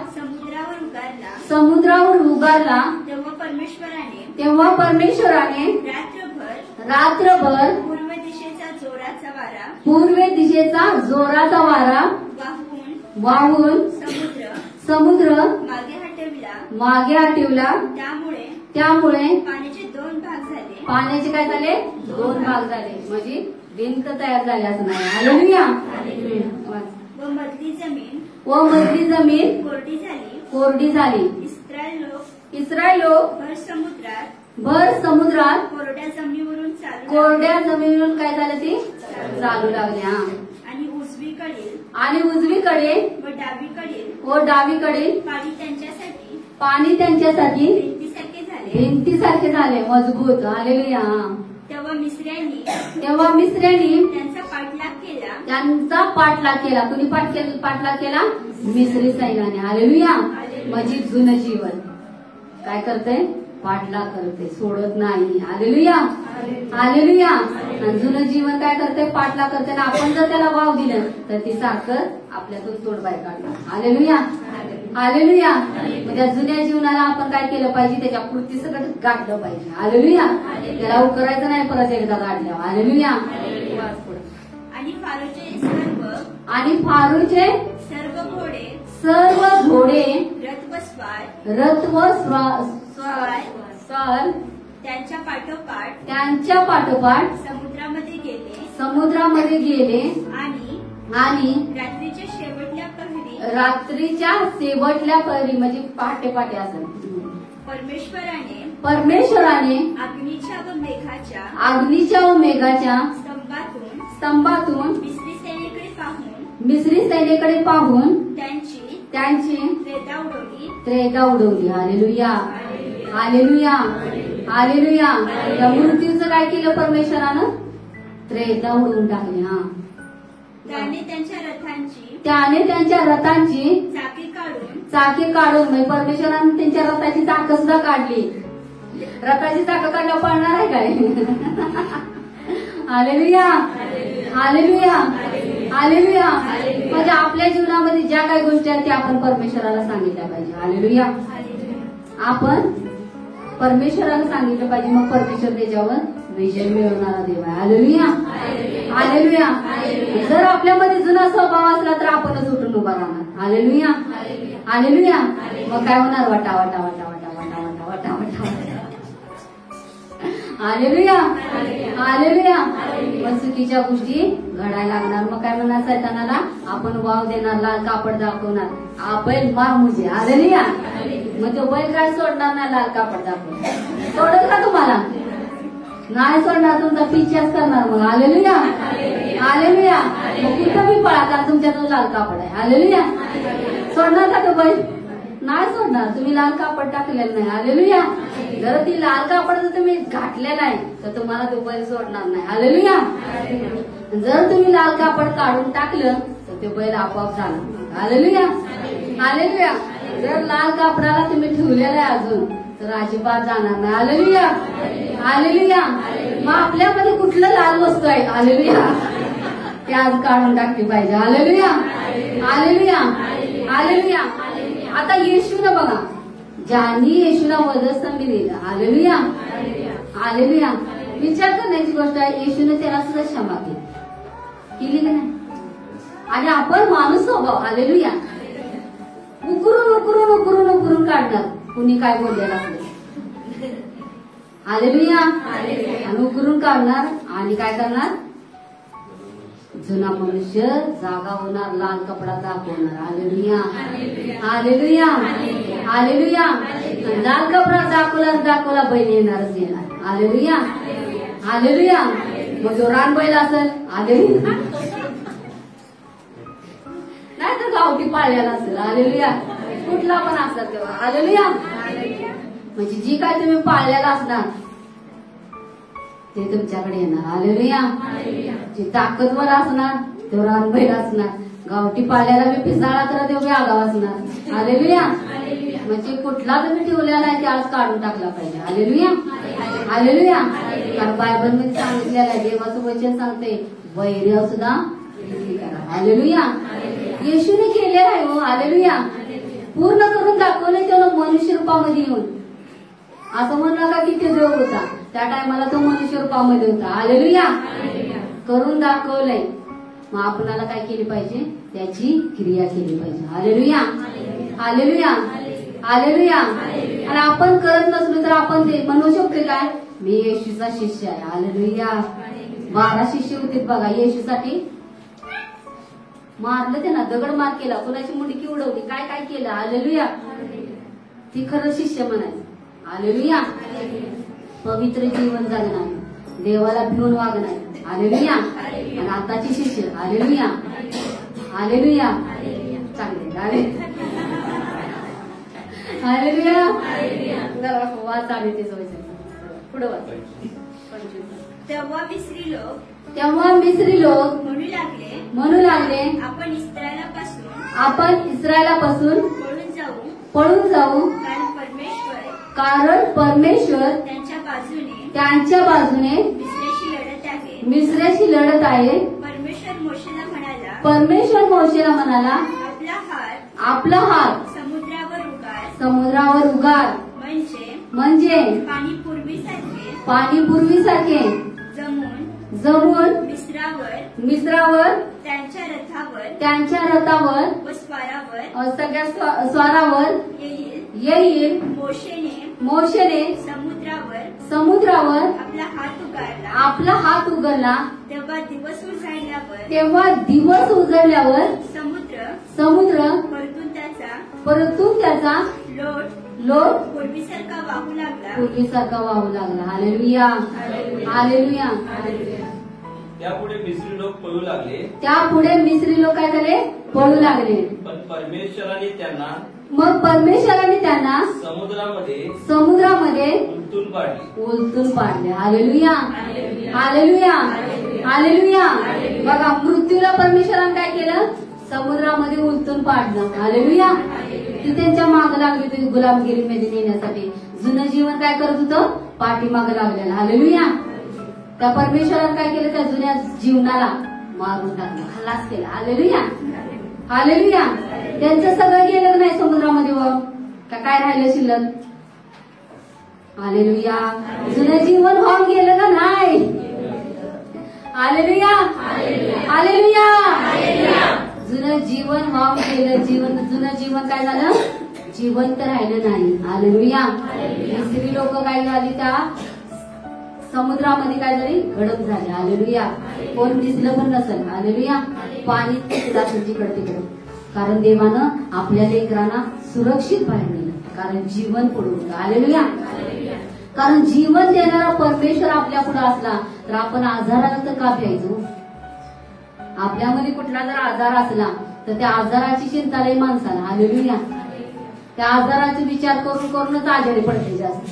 समुद्रावर उगारला. तेव्हा परमेश्वराने रात्रभर पूर्व दिशेचा जोराचा वारा वाहून समुद्र मागे हटविला. त्यामुळे पाण्याचे काय झाले? 2 भाग झाले. म्हणजे भिंत तयार झाली असं नाही. हालेलुया. व मधली जमीन कोरडी झाली. इस्रायल लोक भर समुद्रात कोरड्या जमिनीवरून काय झालं ते चालू लागले. आणि उजवीकडे व डावीकडे पाणी त्यांच्यासाठी भिंतीसारखे झाले, मजबूत. हालेलुया. तेव्हा मिस्र्यांनी त्यांचा पाठलाग केला. कुणी पाठलाग केला? मिस्री सैन्याने. हालेलुया. म्हणजे जुनं जीवन काय करते? पाठलाग करते, सोडत नाही. हालेलुया. हालेलुया. आणि जुनं जीवन काय करते? पाठलाग करते. आणि आपण जर त्याला वाव दिलं तर ती साखर आपल्यातून तोडबाहेर काढणार. हालेलुया. हालेलुया. म्हणजे जुन्या जीवनाला आपण काय केलं पाहिजे? त्याच्या पूर्ती सगळं गाठलं पाहिजे. हालेलुया. त्याला उकरायचं नाही परत एकदा गाठल्यावर. हालेलुया. आणि फारूचे सर्व घोडे रथ व स्वार त्यांच्या पाठोपाठ समुद्रामध्ये गेले. आणि रात्रीच्या शेवटल्या प्रहरी म्हणजे पहाटे असेल. परमेश्वराने अग्नीच्या व मेघाच्या स्तंभातून मिस्री सैन्याकडे पाहून त्यांची त्रेधा उडवली. हालेलुया. हालेलुया. हालेलुया. या मृत्यूचं काय केलं परमेश्वरानं? त्रेधा उडवून टाकली. त्याने त्यांच्या रथांची चाके काढून म्हणजे परमेश्वराने त्यांच्या रथाची चाकं सुद्धा काढली. रथाची चाकं काढल्या पळणार आहे काय? हालेलुया. हालेलुया. हालेलुया. म्हणजे आपल्या जीवनामध्ये ज्या काही गोष्टी आहेत त्या आपण परमेश्वराला सांगितल्या पाहिजे. हालेलुया. आपण परमेश्वराला सांगितलं पाहिजे, मग परमेश्वर त्याच्यावर विजय मिळवणारा देव आहे. हालेलुया. हालेलुया. जर आपल्यामध्ये जुना स्वभाव असला तर आपणच उठून उभा राहणार. हालेलुया. हालेलुया. मग काय होणार? वटा वटा वटा वटा वटा वटा वटा वटा. हालेलुया. हालेलुया. पण चुकीच्या गोष्टी घडायला लागणार. मग काय म्हणणार सैतानाला? आपण वाव देणार, लाल कापड दाखवणार, बैल मार मुझे. हालेलुया. मग तो बैल काय सोडणार नाही लाल कापड दाखवून? सोडल का तुम्हाला? नाही सोडणार. तुमचा पिच्छाच करणार मग. हालेलुया. हालेलुया. मग कुठं बी पळा कारण तुमच्याकडे लाल कापड आहे. हालेलुया. सोडणार का तो बैल? नाही सोडणार. तुम्ही लाल कापड टाकलेलं नाही. हालेलुया. जर ती लाल कापड जर तुम्ही घातलेलं नाही तर तुम्हाला तो बैल सोडणार नाही. हालेलुया. जर तुम्ही लाल कापड काढून टाकलं तर ते बैल आपोआप जाणार. हालेलुया. हालेलुया. जर लाल कापडाला तुम्ही ठेवलेलं आहे अजून तर अजिबात जाणार नाही. हालेलुया. हालेलुया. मग आपल्यामध्ये कुठलं लाल वस्तू आहे? हालेलुया. ते आज काढून टाकली पाहिजे. हालेलुया. हालेलुया. हालेलुया. आता येशूनं बघा, ज्यांनी येशूला वधस्तंभी दिलं. हालेलुया. हालेलुया. विचार करण्याची गोष्ट आहे, येशूने त्याला सुद्धा क्षमा केली की नाही? आणि आपण माणूस स्वभाव. हालेलुया. उकरून काढणार कुणी काय बोललेलं असलं. हालेलुया. आणि उकरून काढणार आणि काय करणार? जुना मनुष्य जागा होणार, लाल कपडा दाखवणार. हालेलुया. हालेलुया. हालेलुया. लाल कपडा दाखवला बैल येणारच येणार. हालेलुया. हालेलुया. मग जो रान बैल असेल. हालेलुया. नाही तर गावठी पाळलेला असेल. हालेलुया. कुठला पण असेल तेव्हा. हालेलुया. म्हणजे जी काय तुम्ही पाळलेला असणार ते तुमच्याकडे येणार. हालेलुया. जी ताकदवर असणार तो रानबैल असणार. गावठी पाळल्याला मी पिसाळा तर तो आगाव असणार. हालेलुया. म्हणजे कुठला तुम्ही ठेवलेला आहे ते आज काढून टाकला पाहिजे. हालेलुया. हालेलुया. कारण बायबल मध्ये सांगितलेलं आहे, देवाचं वचन सांगते वैर्य सुद्धा करा. हालेलुया. येशूने केलेलं आहे हो. हालेलुया. पूर्ण करून दाखवलं त्यानं मनुष्य रूपामध्ये येऊन. असं म्हणलं का की ते देव होता, त्या टायमाला तो मनुष्य रूपामध्ये होता. हालेलुया. करून दाखवलंय. मग आपणाला काय केली पाहिजे, त्याची क्रिया केली पाहिजे. हालेलुया. हालेलुया. हालेलुया. आणि आपण करत नसलो तर आपण ते म्हणू शकतो काय, मी येशूचा शिष्य आहे. हालेलुया. 12 शिष्य होते बघा येशूसाठी. मारलं त्यांना, दगड मार केला, कुणाची मुंडकी उडवली, काय काय केलं. हालेलुया. ती खरं शिष्य म्हणायचं. हालेलुया. पवित्र जीवन जगणार, देवाला भिवून वागणार. हालेलुया. आणि आताची शिष्य. हालेलुया. हालेलुया. चांगले. हालेलुया. वाच आले ते पुढे वाच. तेव्हा मिस्री लोक म्हणू लागले आपण इस्रायलापासून पळून जाऊ, कारण परमेश्वर त्यांच्या बाजूने मिस्राशी लढत आहे. परमेश्वर मोशेला म्हणाला, आपला हात समुद्रावर उगार, म्हणजे पाणी पूर्वीसारखे जमून मिस्रावर त्यांच्या रथावर सगळ्या स्वारावर येईल. मोशेने समुद्रावर आपला हात उघडला. तेव्हा दिवस उजळल्यावर समुद्र परतून त्याचा लोट पूर्वीसारखा वाहू लागला. हालेलुया. हालेलुया. त्यापुढे मिस्री लोक पळू लागले. त्यापुढे मिस्री लोक काय झाले, पळू लागले. पण परमेश्वराने त्यांना समुद्रामध्ये उलटून पाडले. हालेलुया. हालेलुया. हालेलुया. बघा, मृत्यूला परमेश्वराने काय केलं, समुद्रामध्ये उलटून पाडलं. हालेलुया. ती त्यांच्या माग लागली होती गुलामगिरीमध्ये नेण्यासाठी. जुनं जीवन काय करत होतं, पाठीमाग लागलेलं. हालेलुया. त्या परमेश्वराने काय केलं, त्या जुन्या जीवनाला मारून टाकलं, खलास केला. हालेलुया. हालेलुया. त्यांचं सगळं गेलं नाही समुद्रामध्ये, व काय राहिलं शिल्लक. हालेलुया. जुनं जीवन होऊन गेलं का नाही. हालेलुया. हालेलुया. जुनं जीवन वाहून गेलं. जुनं जीवन काय झालं, जिवंत राहिलं नाही. हालेलुया. स्त्री लोक काय झाली, त्या समुद्रामध्ये काय झाली, गडप झाली. हालेलुया. कोण दिसलं पण नसेल. हालेलुया. पाणी जिकडे तिकडे, कारण देवानं आपल्या लेकरांना सुरक्षित बाहेर नेलं, कारण जीवन पुढे होतं. हालेलुया. कारण जीवन देणारा परमेश्वर आपल्या पुढे असला तर आपण आजाराला तर का भ्यायचो. आपल्यामध्ये कुठला जर आजार असला तर त्या आजाराची चिंता लई माणसाला. हालेलुया. त्या आजाराचा विचार करूनच आजारी पडते जास्त.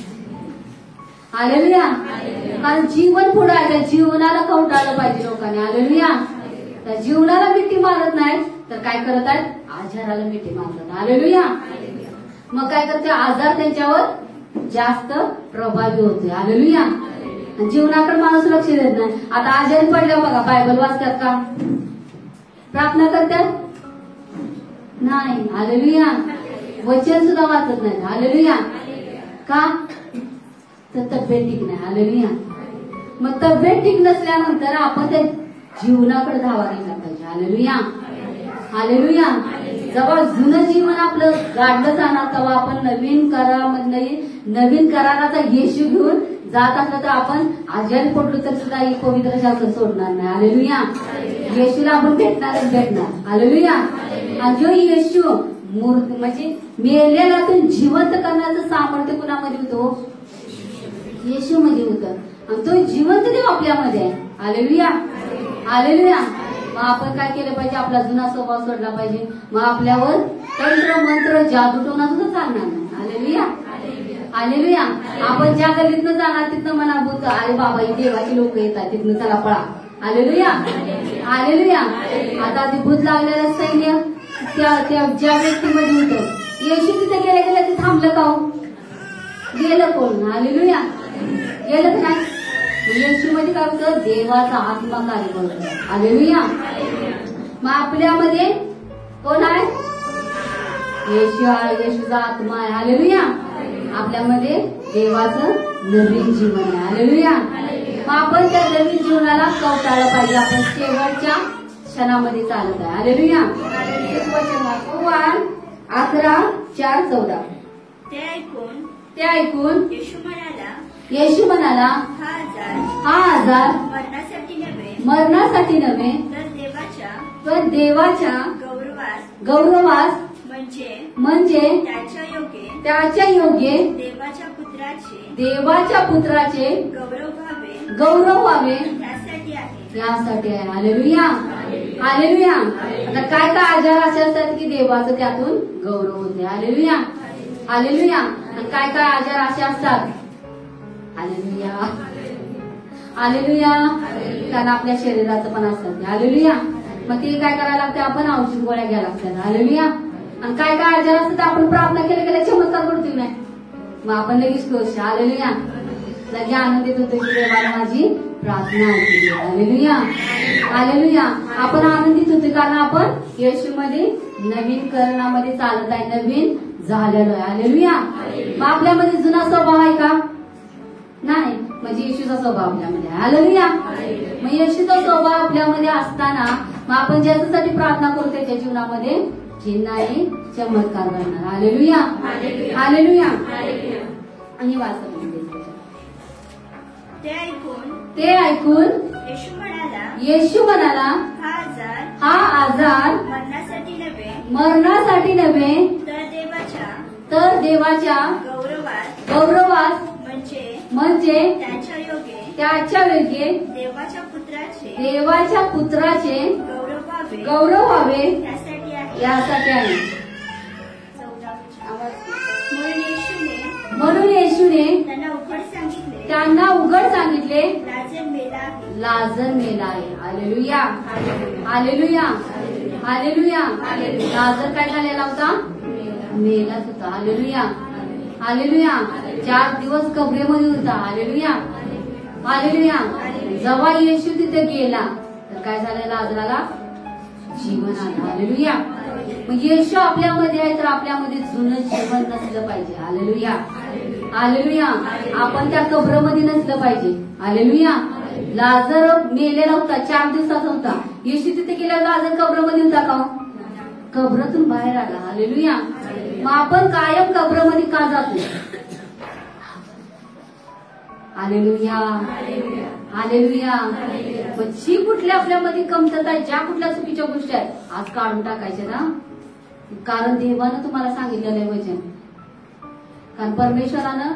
हालेलुया. कारण जीवन पुढे आहे, त्या जीवनाला कवटाळलं पाहिजे लोकांनी. हालेलुया. त्या जीवनाला मिठी मारत नाही तर काय करत आहेत, आजाराला मिठी मारतात. हालेलुया. मग काय करते, आजार त्यांच्यावर जास्त प्रभावी होते. हालेलुया. जीवनाकडे माणूस लक्ष देत नाही. आता आजारी पडल्या बघा, बायबल वाचतात का, प्रार्थना करतात नाही. हालेलुया. वचन सुद्धा वाचत नाही. हालेलुया. का, तर तब्येत ठीक नाही. हालेलुया. मग तब्येत ठीक नसल्यानंतर आपण त्या जीवनाकडे धावा घ्यायला पाहिजे. हालेलुया. हालेलुया. जेव्हा जुनं जीवन आपलं गाडलं जाणार तेव्हा आपण नवीन कराराचा येशू घेऊन जात असलं तर आपण आजारी पडलो तर सुद्धा एक पवित्र शास्त्र सोडणार नाही. हालेलुया. येशूला आपण भेटणार. हालेलुया. आणि जो येशू म्हणजे मेलेल्यातून जिवंत करण्याचं सामर्थ्य कुणामध्ये होतं, येशू मध्ये होतं. आणि तो जिवंत देव आपल्यामध्ये आहे. हालेलुया. हालेलुया. मग आपण काय केलं पाहिजे, आपला जुना स्वभाव सोडला पाहिजे. मग आपल्यावर तंत्र मंत्र जादू टोना सुद्धा चालणार नाही. हालेलुया. हालेलुया. आपण ज्या गल्लीतनं जाणार तिथनं म्हणा भूत अरे बाबा ही देवाची लोक येतात तिथनं चला पळा. हालेलुया. हालेलुया. आता ते भूत लागलेलं सैन्य त्या ज्या व्यक्तीमध्ये होतं येशू तिथे गेल्या गेल्या ते थांबलं का हो? गेलं कोण? हालेलुया. गेलं का नाही? येशू मध्ये काय होतं? देवाचा आत्मा कार्य करतो. हालेलुया. मग आपल्यामध्ये कोण आहे? येशू आहे. येशूचा आत्मा आहे. हालेलुया. आपल्यामध्ये देवाचं नवीन जीवन आहे. हालेलुया. मग आपण त्या नवीन जीवनाला कवटाळलं पाहिजे. आपण शेवटच्या क्षणामध्ये चालत आहे. हालेलुया. वचन 11:4-14 ते ऐकून येशू म्हणाला हा आजार मरणासाठी नव्हे तर देवाच्या गौरवास म्हणजे त्याच्या योग्य देवाच्या पुत्राचे गौरव व्हावे यासाठी आहे. हालेलुया. हालेलुया. आता काय काय आजार असे असतात की देवाचं त्यातून गौरव होते. हालेलुया. हालेलुया. आणि काय काय आजार असे असतात. हालेलुया. हालेलुया. कारण आपल्या शरीराचं पण असतात. हालेलुया. मग ते काय करायला लागते? आपण औषध गोळ्या घ्यायला लागतात. हालेलुया. आणि काय काय आजार असतात आपण प्रार्थना केल्या गेल्या चमत्कार करतो नाही मग आपण लगेच खुश. हालेलुया. लगे आनंदित होतो की देवाला माझी प्रार्थना ऐकली. हालेलुया. हालेलुया. आपण आनंदित होतो कारण आपण येशूमध्ये नवीन करणामध्ये चालत आहे. नवीन झालेलो आहे. हालेलुया. मग आपल्यामध्ये जुना स्वभाव आहे का? नाही. म्हणजे येशूचा स्वभाव आपल्यामध्ये आहे. हालेलुया. मग येशूचा स्वभाव आपल्यामध्ये असताना मग आपण ज्याच्यासाठी प्रार्थना करतो त्याच्या जीवनामध्ये चिन्ह आणि चमत्कार करणार. हालेलुया. हालेलुया. आणि वाचन ते ऐकून येशू म्हणाला हा आजार मरणासाठी नव्हे तर देवाच्या गौरवास म्हणजे त्याच्या योग्य देवाच्या पुत्राचे गौरव व्हावे यासाठी आहे. म्हणून येशूने त्यांना उघड सांगितले लाजर मेला आहे. हालेलुया. हालेलुया. हालेलुया. लाजर काय झालेला होता? मेलाच होता. हालेलुया. हालेलुया. 4 दिवस कबरेमध्ये होता. हालेलुया. हालेलुया. जेव्हा येशू तिथे गेला तर काय झालं? लाजराला जीवन आलं. हालेलुया. मग येशू आपल्यामध्ये आहे तर आपल्यामध्ये जुनं जीवन नसलं पाहिजे. हालेलुया. हालेलुया. आपण त्या कब्रमध्ये नसलं पाहिजे. हालेलुया. लाजर मेलेला होता. 4 दिवसाचा होता. येशू तिथे गेला. लाजर कब्रमध्ये होता का? कब्रातून बाहेर आला. हालेलुया. मग आपण कायम कब्रमध्ये का जातो? हालेलुया. हालेलुया. मग जी कुठल्या आपल्यामध्ये कमतरता आहे ज्या कुठल्या चुकीच्या गोष्टी आहेत आज काढून टाकायच्या ना. कारण देवानं तुम्हाला सांगितलेलं आहे वचन. कारण परमेश्वरानं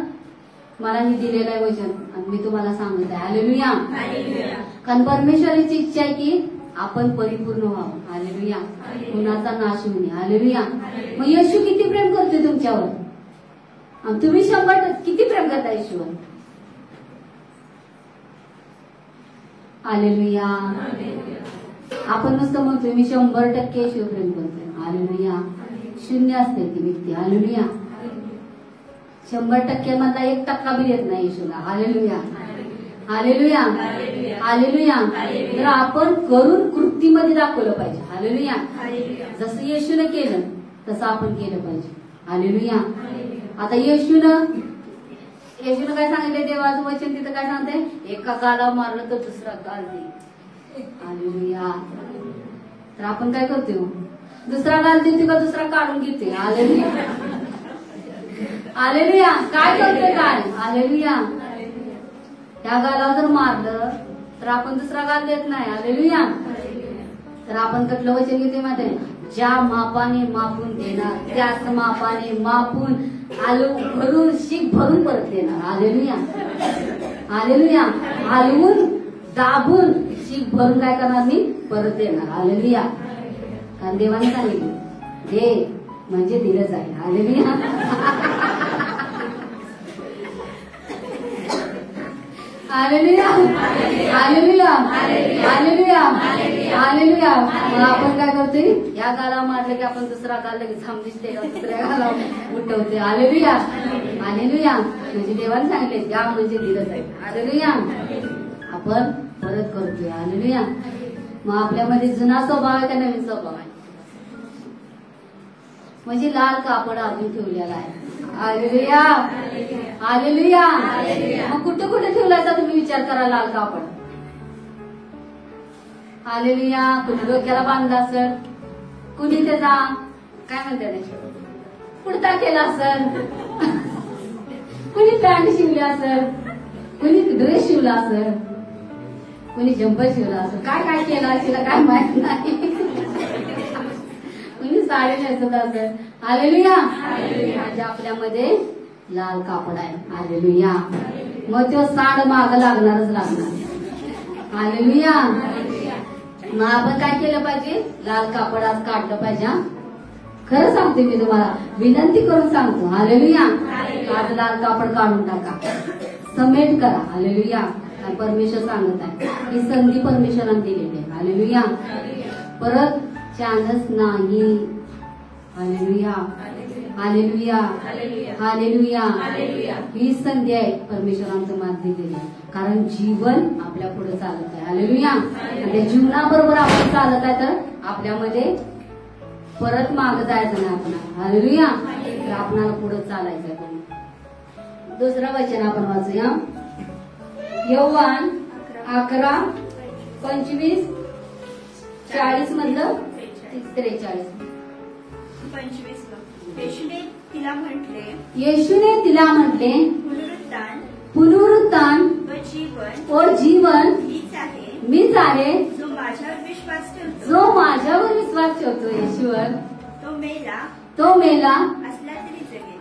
मला हे दिलेलं आहे वचन आणि मी तुम्हाला सांगत आहे. हालेलुया. कारण परमेश्वराची इच्छा आहे की आपण परिपूर्ण व्हावं. हालेलुया. कुणाचा नाश होऊ नये. हालेलुया. मग येशू किती प्रेम करतोय तुमच्यावर? तुम्ही 100% किती प्रेम करता येशूवर? हालेलुया. आपण नुसतं म्हणतोय मी 100% येशूवर प्रेम करतोय. हालेलुया. 0 असते ती व्यक्ती. हालेलुया. 100% मधला 1% बी येत नाही येशूला. हालेलुया. हालेलुया. हालेलुया. तर आपण करून कृतीमध्ये दाखवलं पाहिजे. हालेलुया. जसं येशूने केलं तसं आपण केलं पाहिजे. हालेलुया. आता येशूनं काय सांगितलं? देवाचं वचन तिथं काय सांगते? एका गाला मारलं तर दुसरा गाल दे. हालेलुया. तर आपण काय करतो? दुसरा गाल देतो का दुसरा काढून घेते? हालेलुया. हालेलुया. काय करतोय? काय? हालेलुया. त्या गालावर जर मारलं तर आपण दुसरा गाल देत नाही. हालेलुया. तर आपण कसलं वचन घेते माहिती? ज्या मापाने मापून देणार त्याच मापाने मापून भरून शीख भरून परत देणार. हालेलुया. हालेलुया. हलवून दाबून शीख भरून काय करणार? मी परत देणार. हालेलुया. कारण देवाने सांगितलं दे म्हणजे दिलं जाईल. Hallelujah. Hallelujah hallelujah hallelujah hallelujah. मग आपण काय करतोय, या गाला मारलं की आपण दुसरा गाल लगेच थांब दिसते, दुसऱ्या गाला उठवते. Hallelujah hallelujah. म्हणजे देवाने सांगितले द्या म्हणजे दिलं जाईल. हालेलुया. आपण परत करतोय. हालेलुया. मग आपल्यामध्ये जुना स्वभाव आहे का नवीन स्वभाव आहे? म्हणजे लाल कापड आपण ठेवलेला आहे. Hallelujah hallelujah. मग कुठे कुठे ठेवलायचा तुम्ही विचार करा लाल कापड. हालेलुया. कुणी डोक्याला बांधला असेल, कुणी त्याचा काय म्हणतात कुर्ता केला असेल, कुणी पॅन्ट शिवली असेल, कुणी ड्रेस शिवला असेल, कुणी जंपर शिवला असेल, काय काय केलं असेल काय माहित नाही. कुणी साडी नेसत असेल. हालेलुया. म्हणजे आपल्यामध्ये लाल कापड आहे. हालेलुया. मग तो साड माग लागणारच लागणार. हालेलुया. मग आपण काय केलं पाहिजे, लाल कापड आज काढलं पाहिजे. खरं सांगते मी तुम्हाला, विनंती करून सांगतो. हालेलुया. आज लाल कापड काढून टाका, समेट करा. हालेलुया. परमेश्वर सांगत आहे, ही संधी परमेश्वराने दिलेली आहे. हालेलुया. परत चान्स नाही. Hallelujah hallelujah hallelujah. ही संधी आहे परमेश्वराने तुम्हाला दिलेली, कारण जीवन आपल्या पुढे चालत आहे. हालेलुया. त्या जीवनाबरोबर आपण चालत आहे तर आपल्यामध्ये परत मागे जायचं नाही आपण. हालेलुया. तर आपणाला पुढे चालायचं आहे. दुसरं वचन आपण वाचूया. योहान 11:25-40 मधलं 43. 25. येशूने तिला म्हटले, पुनरुत्थान व जीवन मीच आहे. जो माझ्यावर विश्वास ठेवतो येशूवर, तो मेला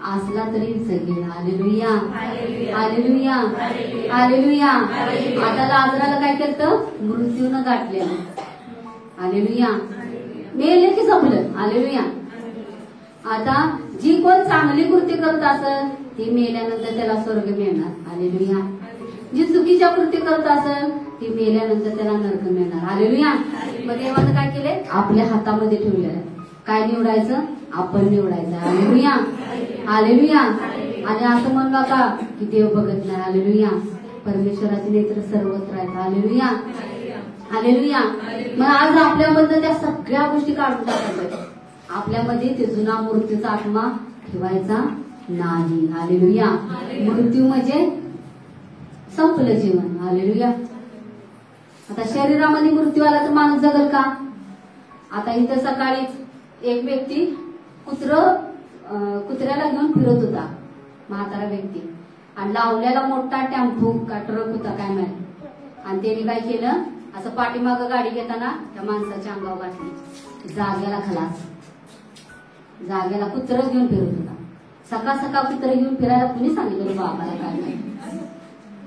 असला तरी जगेल. Hallelujah hallelujah hallelujah. आता लाजराला काय केलं, मृत्यूनं गाठलेलं. हालेलुया. मेले की संपलं. हालेलुया. आता जी कोण चांगली कृती करत असेल ती मेल्यानंतर त्याला स्वर्ग मिळणार. हालेलुया. जी चुकीच्या कृती करत असेल ती मेल्यानंतर त्याला नरक मिळणार. हालेलुया. मग देवानं काय केले, आपल्या हातामध्ये ठेवलेलं आहे. काय निवडायचं, आपण निवडायचं. Hallelujah hallelujah. आणि असं म्हणू नका की देव बघत नाही. हालेलुया. परमेश्वराचे नेत्र सर्वत्र आहेत. Hallelujah hallelujah. मग आज आपल्याबद्दल त्या सगळ्या गोष्टी काढून टाकायच्या. आपल्यामध्ये ते जुना मृत्यूचा आत्मा ठेवायचा नाही. हालेलुया. मृत्यू म्हणजे संपलं जीवन. हालेलुया. आता शरीरामध्ये मृत्यू आला तर माणूस जगल का? आता इथं सकाळीच एक व्यक्ती कुत्र्याला घेऊन फिरत होता, म्हातारा व्यक्ती, आणि लावलेला मोठा टेम्पो का ट्रक होता काय माहिती, आणि त्याने काय केलं, असं पाठीमागं गाडी घेताना त्या माणसाच्या अंगावर घातली. जाग्याला खलास. जाग्याला कुत्र घेऊन फिरत होता. सकाळ सकाळ कुत्र घेऊन फिरायला कुणी सांगितलं बाबाला काय नाही.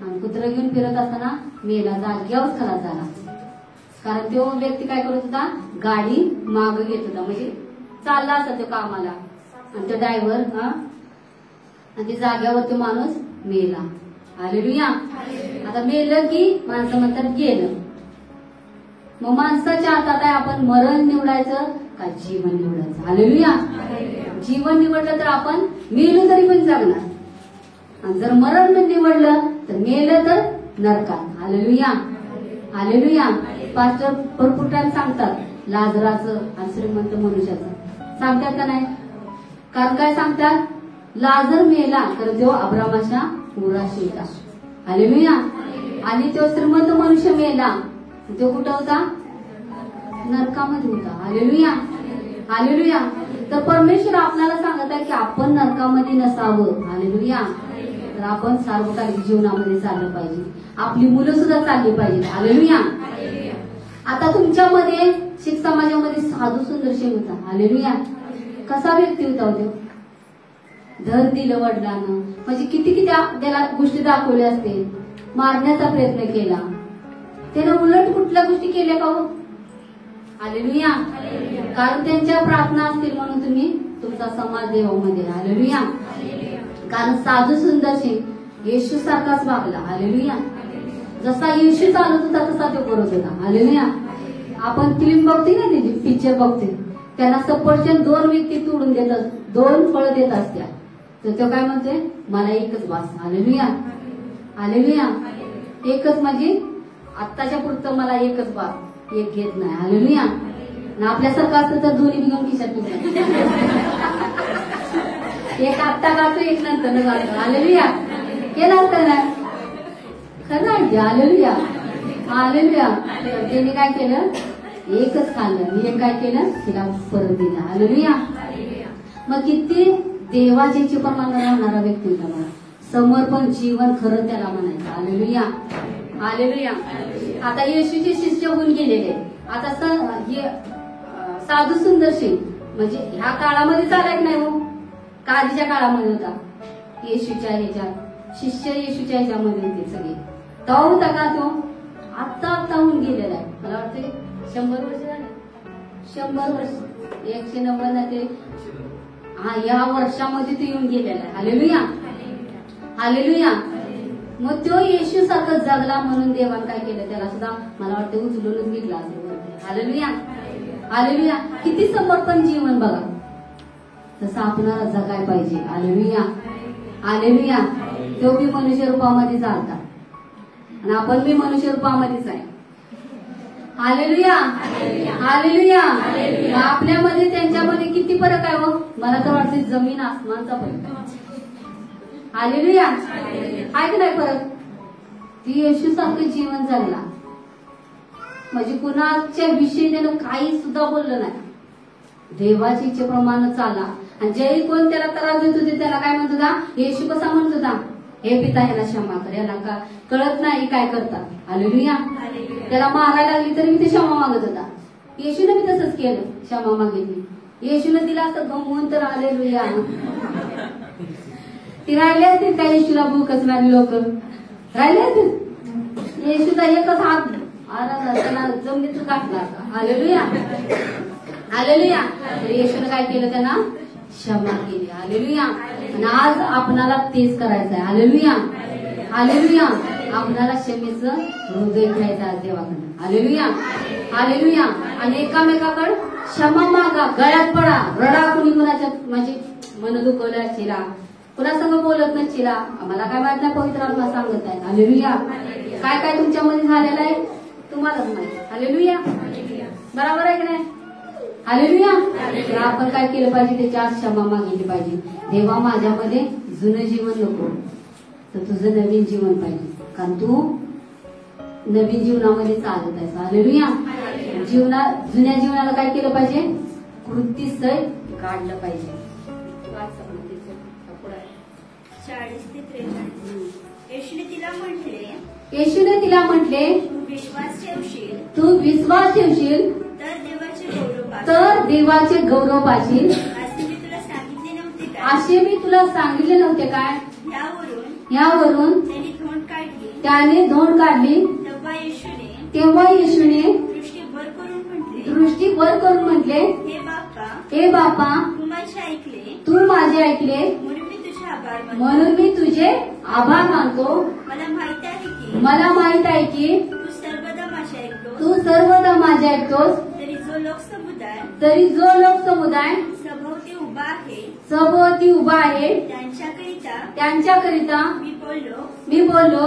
आणि कुत्र घेऊन फिरत असताना मेला, जाग्यावर खलास झाला. कारण तो व्यक्ती काय करत होता, गाडी माग घेत होता, म्हणजे चालला असता तो कामाला, आणि तो ड्रायव्हर आणि ते जाग्यावर तो माणूस मेला. हालेलुया. आता मेलं की माणसं म्हणतात गेलं. मग माणसाच्या हातात आहे, आपण मरण निवडायचं का जीवन निवडायचं. हालेलुया. जीवन निवडलं तर आपण मेलो तरी पण जगणार, आणि जर मरण निवडलं तर मेलं तर नरकात. Hallelujah hallelujah. पास्टर भरपूर टाइम सांगतात लाजराचं आणि श्रीमंत मनुष्याचं, सांगतात का नाही? कारण काय सांगतात, लाजर मेला तर तो अब्रामाच्या उराशी होता. हालेलुया. आणि तो श्रीमंत मनुष्य मेला, तो कुठं होता, नरकामध्ये होता. Hallelujah hallelujah. तर परमेश्वर आपल्याला सांगत आहे की आपण नरकामध्ये नसावं. हालेलुया. तर आपण सार्वकालिक जीवनामध्ये चाललं पाहिजे, आपली मुलं सुद्धा चालली पाहिजे. हालेलुया. आता तुमच्यामध्ये शीख समाजामध्ये साधू सुंदर शेख होता. हालेलुया. कसा व्यक्ती होता तो, धर दिलं वडिलांना, म्हणजे किती त्याला गोष्टी दाखवल्या असते, मारण्याचा प्रयत्न केला, त्यानं उलट कुठल्या गोष्टी केल्या का हो. हालेलुया. कारण त्यांच्या प्रार्थना असतील म्हणून तुम्ही तुमचा समाज देवामध्ये. हालेलुया. कारण साधू सुंदर सिंग येशू सारखाच वागला. हालेलुया. जसा येशू चालत होता तसा तो करत होता. हालेलुया. आपण फिल्म बघते ना, त्याची पिक्चर बघते, त्यांना सफरचंद 2 व्यक्ती तोडून देतात, 2 फळं देत असत्या, तर तो काय म्हणतोय, मला एकच वास. हालेलुया. हालेलुया. एकच म्हणजे आत्ताच्या पुरतं मला एकच वास, एक घेत नाही. हालेलुया. आणि आपल्यासारखं असतं तर दोन्ही घेऊन खिशात ठेवून एक आत्ता गातो, एक नंतर गातो. हालेलुया. केलं असतं ना, खरं आहे. हालेलुया. हालेलुया. त्याने काय केलं, एकच खाल्लं, मी काय केलं, तिला परत दिलं. हालेलुया. मग किती देवाचे प्रमाण राहणारा व्यक्ती होता मला. समर्पण जीवन खरं त्याला म्हणायचं. हालेलुया. हालेलुया. आता येशूचे शिष्य होऊन गेलेले. आता साधू सुंदरशी म्हणजे ह्या काळामध्ये चालायच नाही हो, का आधीच्या काळामध्ये होता. येशूच्या ह्याच्यात शिष्य येशूच्या ह्याच्यामध्ये होते सगळे. तो होता का तो, आता होऊन गेलेला आहे. मला वाटतं 100 वर्ष झाले, 100 वर्ष, 190 ना ते, हा या वर्षामध्ये तो येऊन गेलेला आहे. हालेलुया. हालेलुया. मग तो येशू सारखं जगला म्हणून देवान काय केलं, त्याला सुद्धा मला वाटतं उचलूनच घेतला असेल. हालेलुया. हालेलुया. किती समर्पण जीवन बघा, तसं आपणाला जगाय पाहिजे. हालेलुया. हालेलुया. तो बी मनुष्य रूपामध्ये चालता आणि आपण बी मनुष्य रूपामध्येच आहे. हालेलुया. हालेलुया. आपल्यामध्ये त्यांच्यामध्ये किती फरक आहे हो, मला तर वाटतं जमीन आसमानचा फरक आहे. हालेलुया. आहे की नाही फरक. ती येशू सारखं जीवन जगला म्हणजे कुणाच्या विषयी त्यानं काही सुद्धा बोललं नाही, देवाच्या इच्छेप्रमाणे चालला. आणि जे कोण त्याला त्रास देत होते त्याला काय म्हणत होता, येशू कसा म्हणत होता, हे पिता याला क्षमा कर, याला का कळत नाही काय करतात. हालेलुया. त्याला मारायला लागली तरी मी ते क्षमा मागत होता. येशूने मी तसंच केलं, क्षमा मागितली. येशूने तिला असं गमवून तर. हालेलुया. ती राहिले असतील का येशूला भूक असणारी लोक राहिले असतील. येशूचा एकच हात त्याला जमिनीत गाठला. हालेलुया. हालेलुया. तर येशूने काय केलं, त्यांना क्षमा केली. हालेलुया. आणि आज आपणाला तेच करायचं आहे. हालेलुया. हालेलुया. आपल्याला क्षमेचं हृदय घ्यायचं आहे देवाकडे. हालेलुया. हालेलुया. आणि एकामेकाकडे क्षमा मागा, गळ्यात पडा, रडा. कुणी कुणाच्या म्हणजे मन दुखवलं चिला, कुणासंग बोलत नसचिला, आम्हाला काय माहित नाही, पवित्र आत्मा सांगत आहे. हालेलुया. काय काय तुमच्यामध्ये झालेलं आहे तुम्हालाच माहिती. हालेलुया. बरोबर आहे की नाही. हालेलुया. तर आपण काय केलं पाहिजे, त्याची आज क्षमा मागितली पाहिजे. देवा माझ्यामध्ये जुनं जीवन नको, तर तुझं नवीन जीवन पाहिजे, कारण तू नवीन जीवनामध्ये चालत आहेस. हालेलुया. जुन्या जीवनाला काय केलं पाहिजे, कृतीसहित काढलं पाहिजे. 40 ते 43. येशूने तिला म्हटले, तू विश्वास ठेवशील तर देवाचे गौरव पाशील. असे मी तुला सांगितले नव्हते काय. यावरून त्याने धोंड काढली. तेव्हा येशूने दृष्टी वर करून म्हटले, हे बापा, तू माझे ऐकले म्हणून मी तुझे आभार मानतो. मला माहित आहे की तू सर्वदा माझे ऐकतोस. तरी जो लोक समुदाय सभोवती उभा आहे त्यांच्याकरिता मी बोललो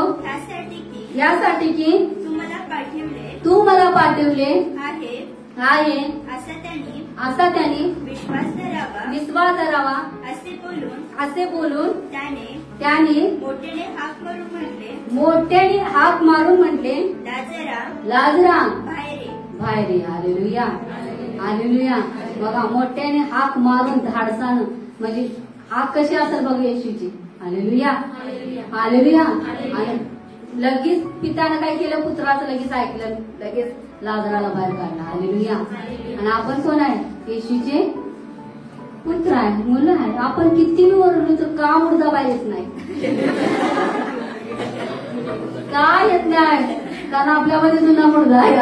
यासाठी की तू मला पाठवले आहे असा त्यांनी विश्वास धरावा. असे बोलून त्याने मोठ्याने हाक मारून म्हटले, लाजरा बाहेर ये. हालेलुया. हालेलुया. बघा, मोठ्याने हाक मारून धाडसानं, म्हणजे हाक कशी असेल बघ येशूची. हालेलुया. हालेलुया. आणि लगेच पितानं काय केलं, पुत्राचं लगेच ऐकलं, लगेच लाजराला बाहेर काढला. हालेलुया. आणि आपण कोण आहे, येशूचे पुत्र आहे, मुलं आहे. आपण किती ओरडलो तर का मुर्दा बाहेरच नाही, काय येत नाही, कारण आपल्यामध्ये जुना मुर्दा आहे.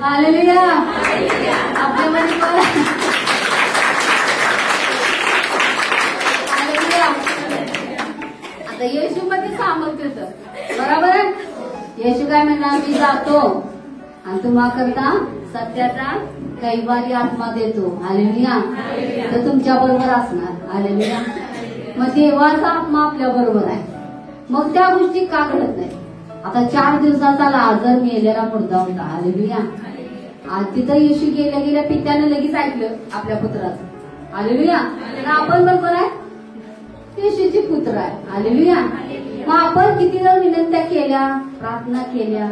हालेलुया. आपल्यामध्ये हालेलुया. येशू काय म्हणला, मी जातो आणि तुम्हा करता सत्याचा कैवारी आत्मा देतो. हालेलुया. तर तुमच्या बरोबर असणार. हालेलुया. मग देवाचा आत्मा आपल्या बरोबर आहे. मग त्या गोष्टी का घडत नाही? आता 4 दिवसाचा लाजर मेलेला मुर्दा होता. हालेलुया. तिथं येशू गेल्या पित्यानं लगेच ऐकलं आपल्या पुत्राचं. हालेलुया. तर आपण बरोबर आहे, येशूचे पुत्र आहे. हालेलुया. मग आपण किती जर विनंत्या केल्या, प्रार्थना केल्या,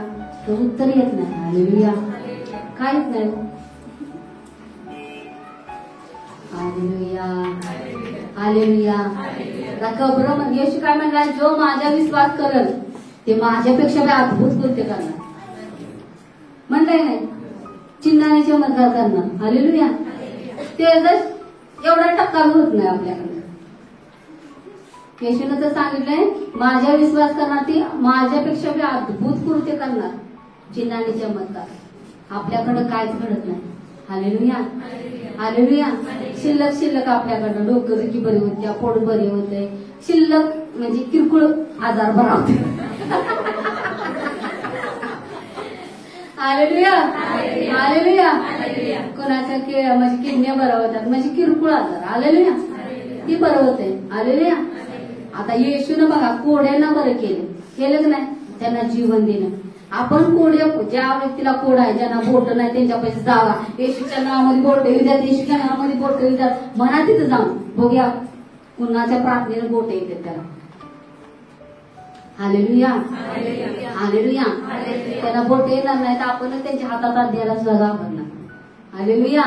तर उत्तर येत नाही. हालेलुया. काहीच नाही. हालेलुया. हालेलुया. खबर येशू काय म्हणला, जो माझा विश्वास करेल ते माझ्यापेक्षा काय अद्भुत कृत्य करणार. म्हणलंय नाही, चिन्हाने चमत्कार करणार. हालेलुया. ते जर एवढा टक्का होत नाही आपल्याकडे. येशूने तर सांगितलंय, माझ्या विश्वास करणार ती माझ्यापेक्षा बी अद्भुत कृत्य करणार. चिन्हाने चमत्कार आपल्याकडे काहीच घडत नाही. हालेलुया. हालेलुया. शिल्लक आपल्याकडनं डोकं बरी होत्या, पोट बरी होते, शिल्लक म्हणजे किरकोळ आजार बरा होते. हालेलुया. हालेलुया. कोणाच्या म्हणजे किडन्या बऱ्या होतात, म्हणजे किरकोळ आजार. हालेलुया. ती बरं होते. हालेलुया. आता येशूनं बघा कोड्यांना बरं केलं की नाही, त्यांना जीवन दिलं. आपण कोड्या, ज्या व्यक्तीला कोड आहे, ज्यांना बोट नाही त्यांच्यापाशी जावा, येशूच्या नावामध्ये बोट येऊ द्या, येशूच्या नावामध्ये बोट येऊ द्या, म्हणा तिथं जाऊन बघूया कुणाच्या प्रार्थनेनं बोट येते त्याला. हालेलुया. हालेलुया. त्यांना बोट येणार नाही तर आपणच त्यांच्या हातात हात द्यायला सुद्धा घाबरणार. हालेलुया.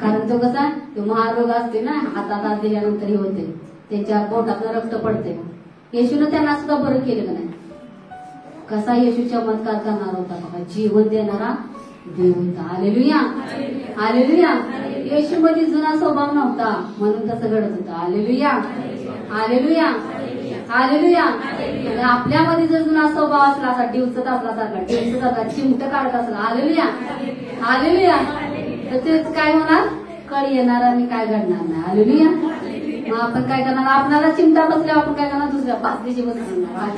कारण तो कसा, तो महारोग असते ना, हातात हात दिल्यानंतर हे होते, त्यांच्या बोटातनं रक्त पडते. येशूनं त्यांना सुद्धा बरं केलं का नाही? कसा येशू चमत्कार करणार होता बघा, जीवन देणारा देव होता. हालेलुया. हालेलुया. येशू मध्ये जुना स्वभाव नव्हता म्हणून तसं घडत होतं. हालेलुया. हालेलुया. हालेलुया. आपल्यामध्ये जर जुना स्वभाव असला, असा डिवचत असला, चिमट काढत असला, हालेलुया. हालेलुया. तर तेच काय होणार, कळ येणार आणि काय घडणार नाही. हालेलुया. मग आपण काय करणार, आपल्याला चिमटा बसल्यावर आपण काय करणार, दुसऱ्या पाचलीची बसणार.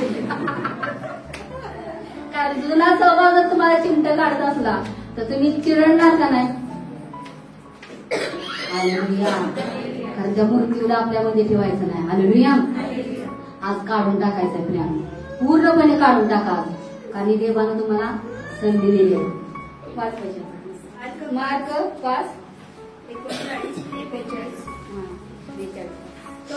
कारण जुना स्वभाव जर तुम्हाला चिमट काढत असला तर तुम्ही चिरडणार का नाही? हालेलुया. कारण त्या मूर्तीला आपल्यामध्ये ठेवायचं नाही. हालेलुया. आज काढून टाकायचंय प्रेम, पूर्णपणे काढून टाका. कारण देवानं तुम्हाला संधी दिली. मार्क 5:39-42. तो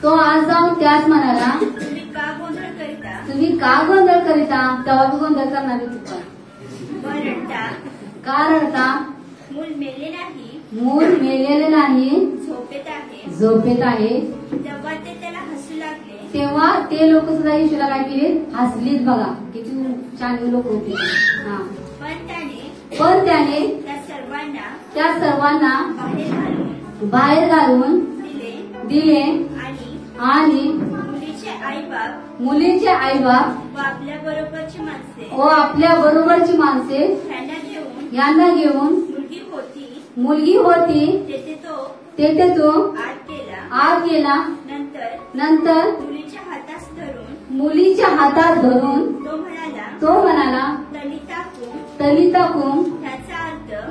आज जाऊन त्याच म्हणाला, तुम्ही का गोंधळ करिता? तुम्ही का गोंधळ करिता? तेव्हा मी गोंधळ करणार आहे तुझा. रडता का रडता? मूल मेले नाही, मूल मेलेले नाही, झोपेत आहे. झोपेत आहे. तेव्हा ते त्याला हसू लागले. तेव्हा ते लोक सुद्धा येशूला काय केले, हसलीत. बघा किती छान लोक होते. पण त्याने त्या सर्वांना बाहेर घालून दिले आणि मुलीचे आई बाप व आपल्या बरोबरची माणसे यांना घेऊन मुलगी होती तेथे तो आत गेला. नंतर मुलीच्या हातात धरून तो म्हणाला, तलिता कुम,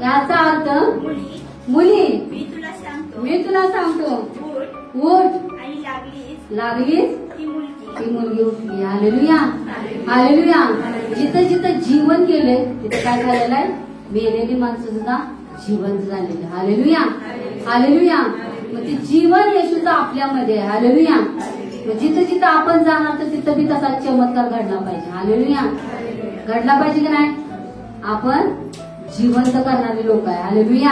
याचा अर्थ मुली मी तुला सांगतो उठ. लागलीच ती मुलगी उठली. हालेलुया. हालेलुया. जिथं जिथं जीवन केलंय तिथं काय झालेलं आहे, मेलेली माणसं सुद्धा जिवंत झालेली. हालेलुया. हालेलुया. मग ते जीवन येशूचं आपल्यामध्ये आहे. हालेलुया. जिथं जिथं आपण जाणार तर तिथं बी तसा चमत्कार घडला पाहिजे. हालेलुया. घडला पाहिजे की नाही? आपण जिवंत करणारे लोक आहे. हालेलुया.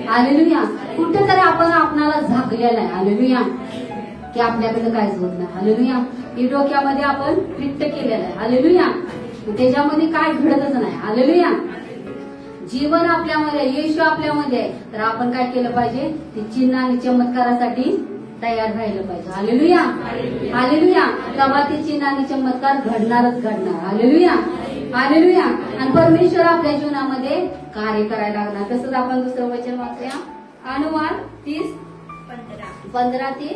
हालेलुया. कुठेतरी आपण आपणाला झाकलेलं आहे. हालेलुया. की आपल्याकडे काहीच होत नाही. हालेलुया. ही डोक्यामध्ये आपण फिट्ट केलेलं आहे. हालेलुया. त्याच्यामध्ये काय घडतच नाही. हालेलुया. जीवन आपल्यामध्ये, येशू आपल्यामध्ये आहे, तर आपण काय केलं पाहिजे, ते चिन्ह आणि चमत्कारासाठी तयार राहिलं पाहिजे. हालेलुया. हालेलुया. तेव्हा ते चिन्ह आणि चमत्कार घडणारच घडणार. हालेलुया. हालेलुया. आणि परमेश्वर आपल्या जीवनामध्ये कार्य करायला लागणार. तसंच आपण दुसरं वचन वाचूया, अनुवाद 30:15-19.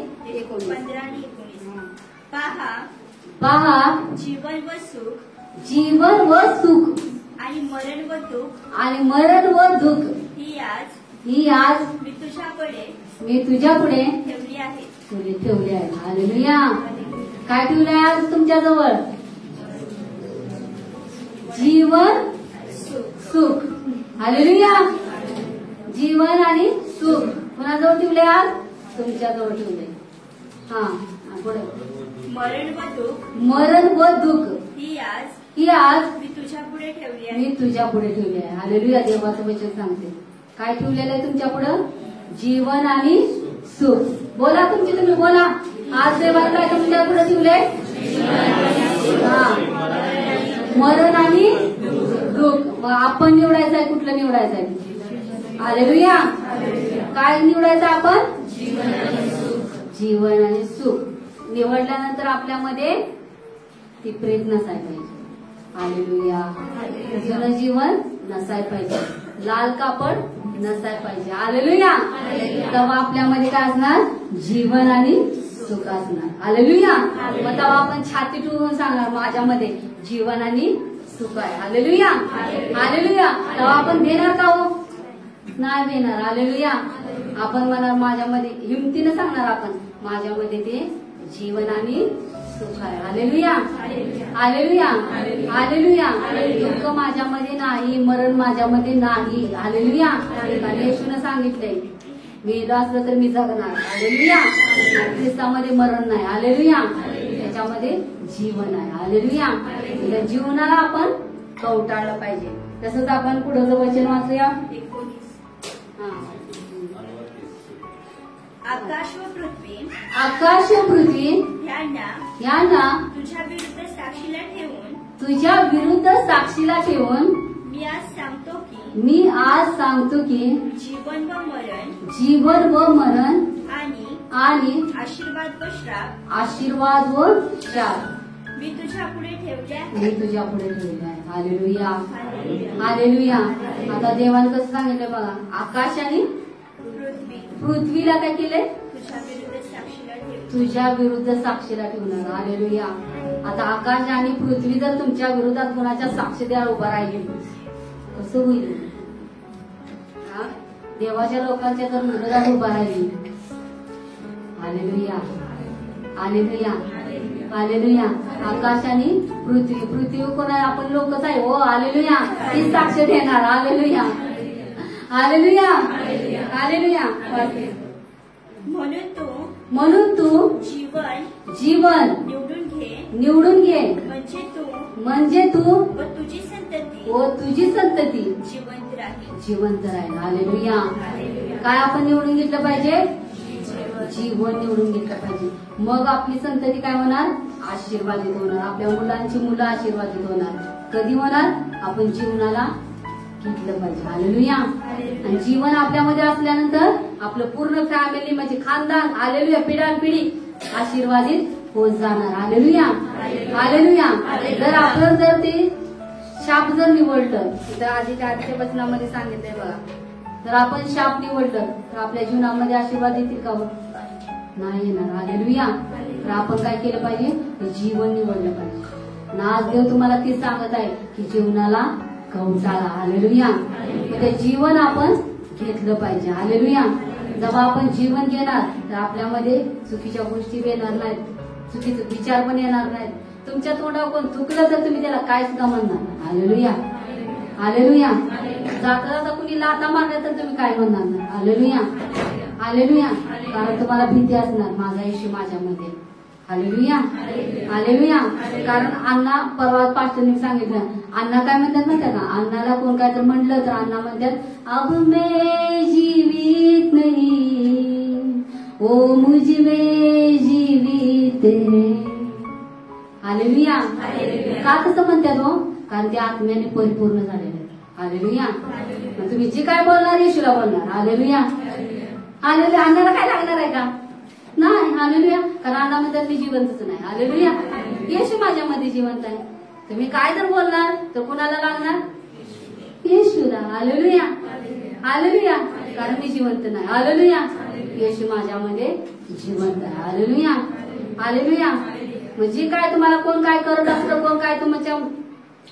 पहा पहा जीवन व सुख जीवन व सुख आणि मरण व दुःख आणि मरण व दुःख ही आज मी मी तुझ्या पुढे ठेवली आहे. तुझे ठेवले आहे. हालेलुया. काय ठेवलंय आज तुमच्या जवळ? जीवन सुख. हालेलुया. जीवन आणि सुख कोणाजवळ ठेवले? आज तुमच्याजवळ ठेवले. हा पुढे मरण व दुःख ही आज मी तुझ्या पुढे ठेवली आहे. मी तुझ्या पुढे ठेवले आहे. हालेलुया. देवाचं वचन सांगते. काय ठेवलेलं आहे तुमच्या पुढं? जीवन आणि सुख. बोला तुम्ही बोला. आज देवाला काय तुमच्या पुढे ठेवले? मरण आणि दुःख. मग आपण निवडायचं आहे. कुठलं निवडायचं आहे? हालेलुया. काय निवडायचं आपण? जीवन आणि सुख. निवडल्यानंतर आपल्यामध्ये ती प्रेत नसायला पाहिजे. हालेलुया. जुनं जीवन नसायला पाहिजे. लाल कापड नसायला पाहिजे. हालेलुया. तेव्हा आपल्यामध्ये काय असणार? जीवन आणि सुख असणार. हालेलुया. मग तेव्हा आपण छाती ठेवून सांगणार माझ्यामध्ये जीवन आणि सुख आहे. हालेलुया. हालेलुया. तेव्हा आपण देणार का हो? नाही देणार. हालेलुया. आपण म्हणणार माझ्यामध्ये, हिमतीनं सांगणार आपण माझ्यामध्ये ते जीवन आणि सुख आहे. हालेलुया. हालेलुया. हालेलुया. दुःख माझ्यामध्ये नाही, मरण माझ्यामध्ये नाही. हालेलुया. आणि येशूनं सांगितलंय मेलो असलं तर मी जगणार. हालेलुया. ख्रिस्तामध्ये मरण नाही. हालेलुया. त्याच्यामध्ये जीवन आहे. हालेलुया. त्या जीवनाला आपण कवटाळलं पाहिजे. तसंच आपण पुढचं वचन वाचूया. आकाश व पृथ्वी यांना तुझ्या विरुद्ध साक्षीला ठेवून मी आज सांगतो की जीवन व मरण आणि आशीर्वाद व शाप मी तुझ्या पुढे ठेवले आहे. हालेलुया. हालेलुया. आता देवानं कसं सांगितलं बघा. आकाश आणि पृथ्वीला काय केलंय? तुझ्या विरुद्ध साक्षीला ठेवणार. हालेलुया. आता आकाश आणि पृथ्वी जर तुमच्या विरोधात कोणाच्या साक्षी द्यायला उभा राहिली कसं होईल? देवाच्या लोकांच्या जर विरोधात उभा राहिली. हालेलुया. हालेलुया. हालेलुया. आकाश आणि पृथ्वी कोणा? आपण लोकच आहे हो. हालेलुया. ती साक्ष देणार. हालेलुया. हालेलुया. हालेलुया. म्हणून तू जीवन निवडून घे म्हणजे तू व तुझी संतती जिवंत राहील. हालेलुया. काय आपण निवडून घेतलं पाहिजे? जीवन निवडून घेतलं पाहिजे. मग आपली संतती काय होणार? आशीर्वादित होणार. आपल्या मुलांची मुलं आशीर्वादित होणार. कधी होणार? आपण जीवनाला घेतलं पाहिजे. हालेलुया. आणि जीवन आपल्यामध्ये असल्यानंतर आपलं पूर्ण फॅमिली म्हणजे खानदान हालेलुया पिढ्यानपिढी आशीर्वादित होत जाणार. हालेलुया. हालेलुया. जर ते शाप जर निवडलं तर आजच्या वचनामध्ये सांगितलंय बघा. जर आपण शाप निवडलं तर आपल्या जीवनामध्ये आशीर्वाद येतील का? नाही येणार. हालेलुया. तर आपण काय केलं पाहिजे? जीवन निवडलं पाहिजे. आणि आज देव तुम्हाला ती सांगत आहे की जीवनाला कवटाळा. हालेलुया. ते जीवन आपण घेतलं पाहिजे. हालेलुया. जेव्हा आपण जीवन घेणार तर आपल्यामध्ये चुकीच्या गोष्टी येणार नाहीत, चुकीचे विचार पण येणार नाहीत. तुमच्या तोंडावर कोण चुकलं तर तुम्ही त्याला काय सुद्धा म्हणणार. हालेलुया. हालेलुया. जाता कुणी लाथा मारल्या तर तुम्ही काय म्हणणार नाही. हालेलुया. हालेलुया. कारण तुम्हाला भीती असणार माझा येशू माझ्यामध्ये. हालेलुया. हालेलुया. कारण अण्णा परवा पास्टरने सांगितलं. अण्णा काय म्हणतात माहिती का? अण्णाला कोण काय तर म्हटलं तर अण्णा म्हणतात अब मैं जीवित नहीं ओ मुझ में जीवित है. हालेलुया. का तसं म्हणतात हो? कारण ते आत्म्याने परिपूर्ण झालेले. हालेलुया. तुम्ही जे काय बोलणार येशूला बोलणार. हालेलुया. हालेलुया. अण्णाला काय लागणार आहे का? नाही. हालेलुया. कारण अण्णा म्हणतात मी जिवंतच नाही. हालेलुया. येशू माझ्यामध्ये जिवंत आहे. तुम्ही काय जर बोलणार तर कोणाला लागणार? येशूला. हालेलुया. हालेलुया. कारण मी जिवंत नाही. हालेलुया. येशू माझ्यामध्ये जिवंत आहे. हालेलुया. हालेलुया. म्हणजे काय तुम्हाला कोण काय करत असतं, कोण काय तुमच्या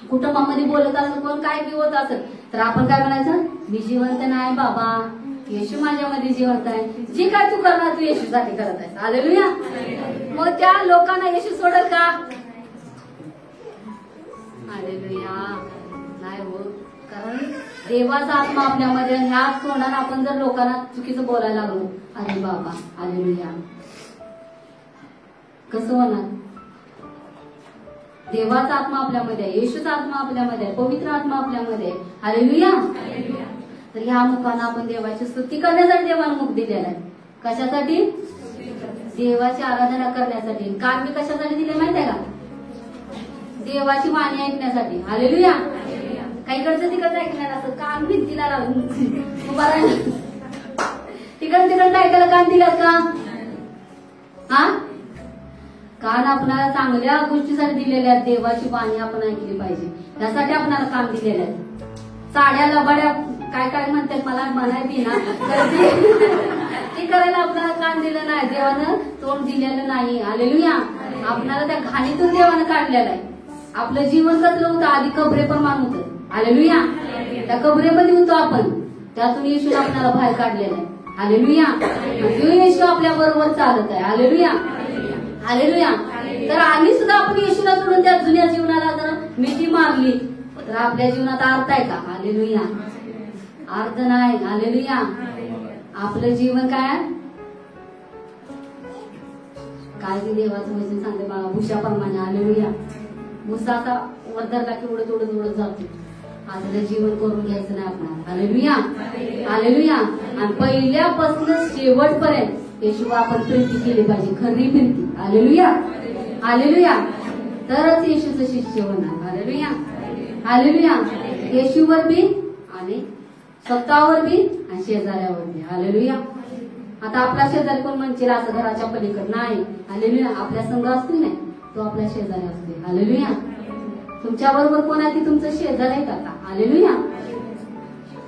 कुटुंबामध्ये बोलत असत, कोण काय होत असत, तर आपण काय म्हणायचं, मी जिवंत नाही बाबा, येशू माझ्यामध्ये जिवंत आहे. जे काय तू करणार तू येशूसाठी करत आहेस. हालेलुया. मग त्या लोकांना येशू सोडल का? हालेलुया. नाही हो. कारण देवाचा आत्मा आपल्यामध्ये, आणि ह्या तोंडाने आपण जर लोकांना चुकीचं बोलायला लागलो, अरे बाबा हालेलुया, कसं होणार? देवाचा आत्मा आपल्यामध्ये आहे, येशूचा आत्मा आपल्यामध्ये आहे, पवित्र आत्मा आपल्यामध्ये आहे. हालेलुया. तर ह्या मुखानं आपण देवाची स्तुती करण्यासाठी देवानं मुख दिलेला आहे. कशासाठी? देवाची आराधना करण्यासाठी. कान मी कशासाठी दिले माहिती आहे का? देवाची वाणी ऐकण्यासाठी. हालेलुया. काहीकडचं तिकडचं ऐकणार असं कान मी दिला लागून उभा राहिला, तिकडं तिकडचं ऐकायला कान दिलात का? हा, कान आपल्याला चांगल्या गोष्टीसाठी दिलेल्या आहेत. देवाची वाणी आपण ऐकली पाहिजे, त्यासाठी आपल्याला कान दिलेले आहेत. साड्या लबाड्या काय काय म्हणतात मला म्हणायची ना, ते करायला आपल्याला कान दिलं नाही, देवानं तोंड दिलेलं नाही. हालेलुया. आपल्याला त्या घाणीतून देवानं काढलेलं आहे. आपलं जीवन कसलं होतं, आधी कबरे प्रमाण होतं. हालेलुया. त्या कबरेमध्ये होतो आपण, त्यातून येशू आपल्याला बाहेर काढलेलं आहे. हालेलुया. येशू आपल्या बरोबर चालत आहे. हालेलुया. हालेलुया. तर आम्ही सुद्धा आपण येशूला सोडून त्या जुन्या जीवनाला जर मिठी मारली तर आपल्या जीवनात अर्थ आहे का? हालेलुया. अर्थ नाही. हालेलुया. आपलं जीवन काय काय ते देवाचं वचन सांगते बाबा, भुशाप्रमाणे. हालेलुया. भुसाचा वरदरला की उडत उडत उडत जातो. आपलं जीवन करून घ्यायचं नाही आपल्याला. हालेलुया. हालेलुया. आणि पहिल्यापासून शेवटपर्यंत येशू आपण प्रीती केली पाहिजे, खरी प्रीती. हालेलुया. हालेलुया. तरच येशूचं शिष्य होणार. हालेलुया. हालेलुया. येशूवर बी आणि स्वतःवर बी आणि शेजाऱ्यावर बी. हालेलुया. आता आपला शेजारी कोण म्हणतील असं घराच्या पलीकडे नाही. हालेलुया. आपल्या संघ असतो नाही, तो आपल्या शेजारी असतो. हालेलुया. तुमच्या बरोबर कोण आहे, ती तुमचं शेजार आहे का? हालेलुया.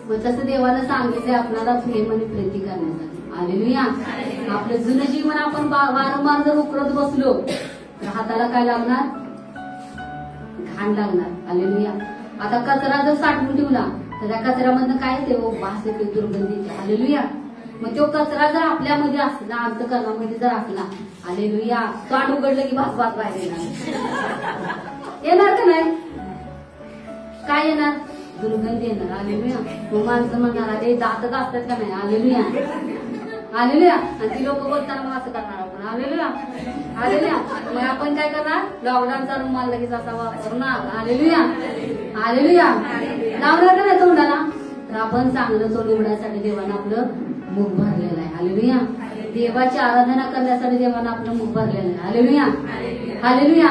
मग तसं देवानं सांगितलंय आपल्याला प्रेम आणि प्रीती करण्यासाठी. हालेलुया. आपलं जुनं जीवन आपण वारंवार जर उकरत बसलो तर हाताला काय लागणार? घाण लागणार. हालेलुया. आता कचरा जर साठवून ठेवला तर त्या कचऱ्यामधनं काय येते? वास येते, दुर्गंधी येते. हालेलुया. मग तो कचरा जर आपल्यामध्ये असला, अंतकरणामध्ये जर असला, हालेलुया, तोंड उघडलं की भास भास बाहेर येणार का नाही? काय येणार? दुर्गंधी येणार. हालेलुया. मग माणसं म्हणणार अरे दातच असतात का नाही? हालेलुया. हालेलुया. आणि ती लोक बोलताना मग असं करणार आपण. हालेलुया. हालेलुया. मग आपण काय करणार? लॉकडाऊनचा रुमाल लगेच असा वापरणार. हालेलुया. हालेलुया. लावणार का नाही तोंडाला? तर आपण चांगलं तोंड उघडायसाठी देवानं आपलं मुख भरलेलं आहे. हालेलुया. देवाची आराधना करण्यासाठी देवानं आपलं मुख भरलेलं आहे. हालेलुया. हालेलुया.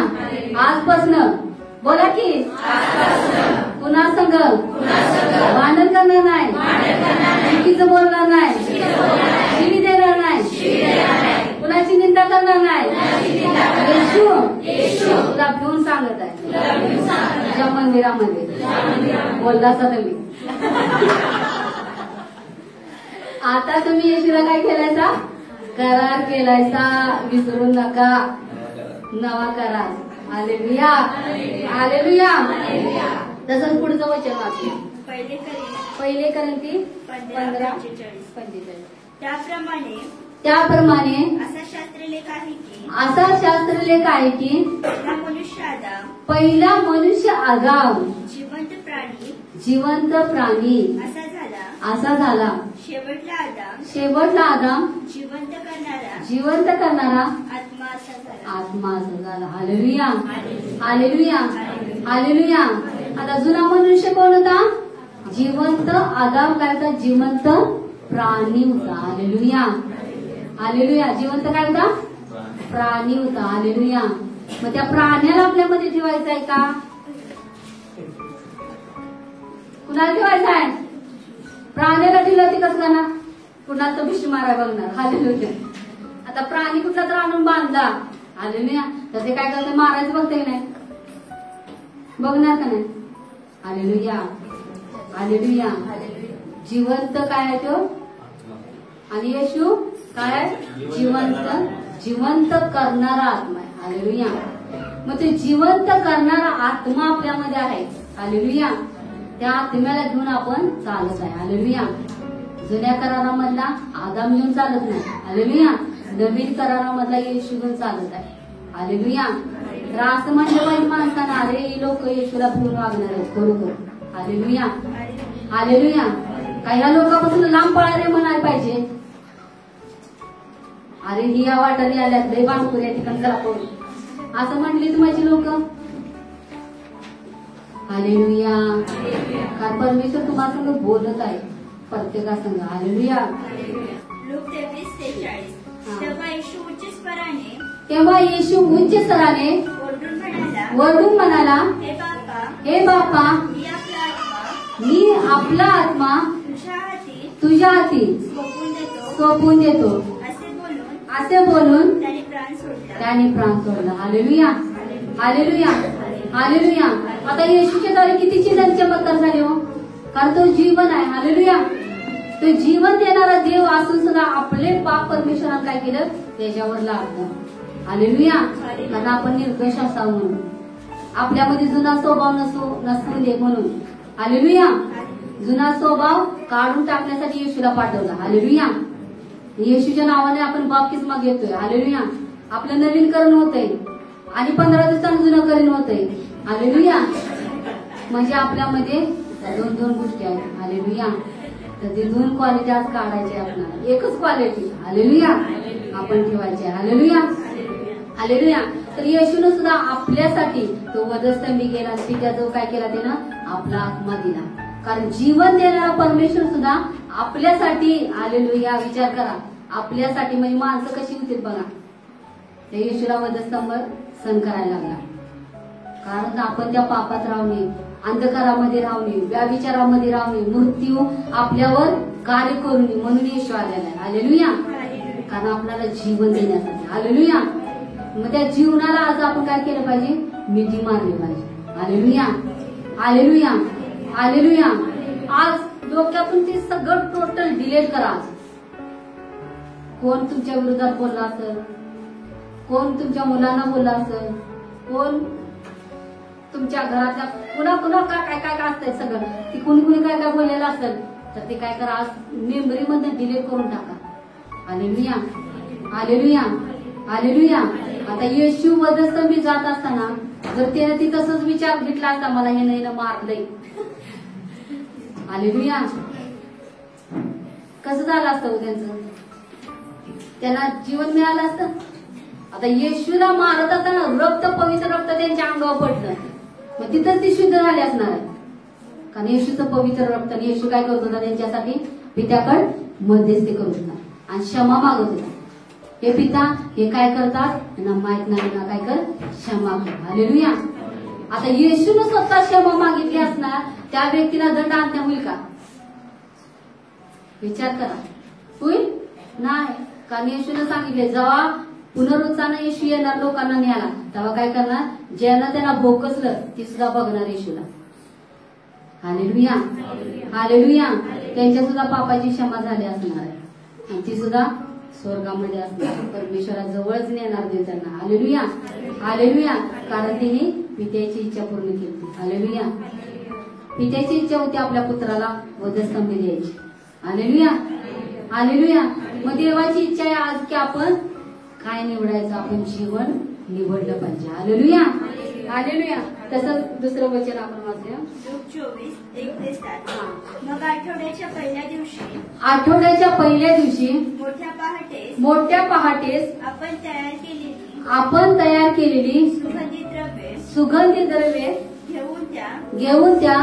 आजपासून बोला की पुन्हा संघ भांडण करणार नाही, चुकीचं बोलणार नाही, शिवी देणार नाही, कुणाची निंदा करणार नाही. येशू तुला घेऊन सांगत आहे तुझ्या मंदिरामध्ये. बोलला असता तुम्ही. आता तुम्ही येशूला काय केलायचा? करार केलायचा. विसरू नका. नवा करार. हालेलुया. हालेलुया. तसंच पुढचं वचन वाचूया. पहिले करंती 15:45. त्याप्रमाणे असा शास्त्रलेख आहे की पहिला मनुष्य आदाम जिवंत प्राणी असा झाला. शेवटला आदाम जिवंत करणारा आत्मा असा झाला. हालेलुया. हालेलुया. हालेलुया. आता जुना मनुष्य कोण होता? जिवंत आदाम काय होता? जिवंत प्राणी होता. हालेलुया. हालेलुया. जिवंत काय होता? प्राणी होता. हालेलुया. मग त्या प्राण्याला आपल्यामध्ये ठेवायचं आहे का? कुणाला ठेवायचं आहे? प्राण्याला ठेवलं ते कसं ना कुणाला तर भिशी मारायला बघणार. हालेलुया. आता प्राणी कुठला तर आणून बांधला. हालेलुया. तर ते काय करते? मारायचं बघते की नाही? बघणार का नाही? हालेलुया. हालेलुया. जिवंत काय आहे तो? आणि येशू काय? जिवंत करणारा आत्मा आहे. हालेलुया. मग ते जिवंत करणारा आत्मा आपल्यामध्ये आहे. हालेलुया. त्या आत्म्याला घेऊन आपण चालत आहे. हालेलुया. जुन्या करारामधला आदाम घेऊन चालत नाही. हालेलुया. नवीन करारामधला येशू घेऊन चालत आहे. हालेलुया. तर असं म्हणजे काही माणसानं अरे ही लोक येशूला घेऊन वागणार आहेत खरोखर. हालेलुया. हालेलुया. काही ह्या लोकांपासून लांब पळाले म्हणायला पाहिजे. अरे ही या वाटाने आल्यात लय बांधपूर या ठिकाणी चला पळू असं म्हणली माझी लोक. हालेलुया. कारण परमेश्वर तुम्हाला बोलत आहे प्रत्येकासंग. हालेलुया. लूक 23:43. तेव्हा येशू उच्च स्वराने वरडून म्हणाला, हे बापा मी आपला आत्मा तुझ्या हाती सोपवून देतो असे बोलून त्याने प्राण सोडला. हालेलुया. हालेलुया. हालेलुया. आता येशूच्या द्वारे किती चिन्ह चमत्कार झाले हो. कारण तो जीवन आहे. हालेलुया. तो जीवन देणारा देव असून सुद्धा आपले पाप परमेश्वराने काय केलं त्याच्यावर लादलं. हालेलुया. कारण आपण निर्दोष असावं म्हणून आपल्यामध्ये जुना स्वभाव नसू दे म्हणून. हालेलुया. जुना स्वभाव काढून टाकण्यासाठी येशूला पाठवला. हालेलुया. येशूच्या नावाने आपण बाप्तिस्मा घेतोय. हालेलुया. आपलं नवीनकरण होतंय आणि 15 दिवसांनी जुनं करीन होतंय. हालेलुया. म्हणजे आपल्यामध्ये दोन गोष्टी आहेत. हालेलुया. तर ते 2 क्वालिटी आज काढायचे आपल्याला. एकच क्वालिटी हालेलुया आपण ठेवायची. हालेलुया. हालेलुया. तर येशूने सुद्धा आपल्यासाठी तो वधस्तंभी गेला. पित्याचं काय केला त्यानं आपला आत्मा दिला. कारण जीवन देणारा परमेश्वर सुद्धा आपल्यासाठी. हालेलुया. विचार करा आपल्यासाठी. म्हणजे माणसं कशी होतील बघा. त्या येशूला वधस्तंभ सहन करायला लागला. कारण आपण त्या पापात राहू नये, अंधकारामध्ये राहू नये, व्याविचारामध्ये राहू नये, मृत्यू आपल्यावर कार्य करू नये म्हणून येशू आलेला आहे. हालेलुया. कारण आपल्याला जीवन देण्यासाठी. हालेलुया. मग त्या जीवनाला आज आपण काय केलं पाहिजे मिठी मारली पाहिजे. हालेलुया. हालेलुया. हालेलुया. आज डोक्यातून ते सगळं टोटल डिलीट करा. कोण तुमच्या विरोधात बोलला असेल, कोण तुमच्या मुलांना बोलला असेल, कोण तुमच्या घरातल्या कुणा काय काय असतंय सगळं ती कुणी काय काय बोललेलं असेल तर ते काय करा आज मेमरी मध्ये डिलीट करून टाका. हालेलुया. हालेलुया. हालेलुया. आता येशू वधस्तंभी जात असताना जर त्याने ती तसंच विचार घेतला असता मला हे नाही मारलंय. हालेलुया. कसं झालं असतं त्यांचं. त्यांना जीवन मिळालं असतं. आता येशूला मारत असताना रक्त पवित्र रक्त त्यांच्या अंगावर पडलं. मग तिथंच ती शुद्ध झाली असणार आहे. कारण येशूचं पवित्र रक्त. येशू काय करत होता त्यांच्यासाठी पित्याकडे मध्यस्थी करत होता आणि क्षमा मागत होता. हे पिता हे काय करतात त्यांना माहित नाही ना काय कर क्षमा कर. हालेलुया. आता येशूने स्वतः क्षमा मागितली असणार त्या व्यक्तीला दंड आणता होईल का विचार करा. होईल नाही. कारण येशूने सांगितले जेव्हा पुनरुत्थान येशू येणार लोकांना न्यायला तेव्हा काय करणार ज्यानं त्यांना भोकसलं ती सुद्धा बघणार येशूला. हालेलुया. हालेलुया. त्यांच्या सुद्धा पापाची क्षमा झाली असणार आहे आणि ती सुद्धा स्वर्गामध्ये असणार. परमेश्वरा जवळच नेणार देव त्यांना. हालेलुया. हालेलुया. कारण तिने पित्याची इच्छा पूर्ण केली. हालेलुया. पित्याची इच्छा होती आपल्या पुत्राला वधस्तंभी द्यायची. हालेलुया. हालेलुया. मग देवाची इच्छा आहे आज की आपण काय निवडायचं आपण जीवन निवडलं पाहिजे. हालेलुया. हालेलुया. तसंच दुसरं वचन आपण वाचूया. लूक 24:1-7. मग आठवड्याच्या पहिल्या दिवशी मोठ्या पहाटेस आपण तयार केलेली सुगंधी द्रव्ये घेऊन त्या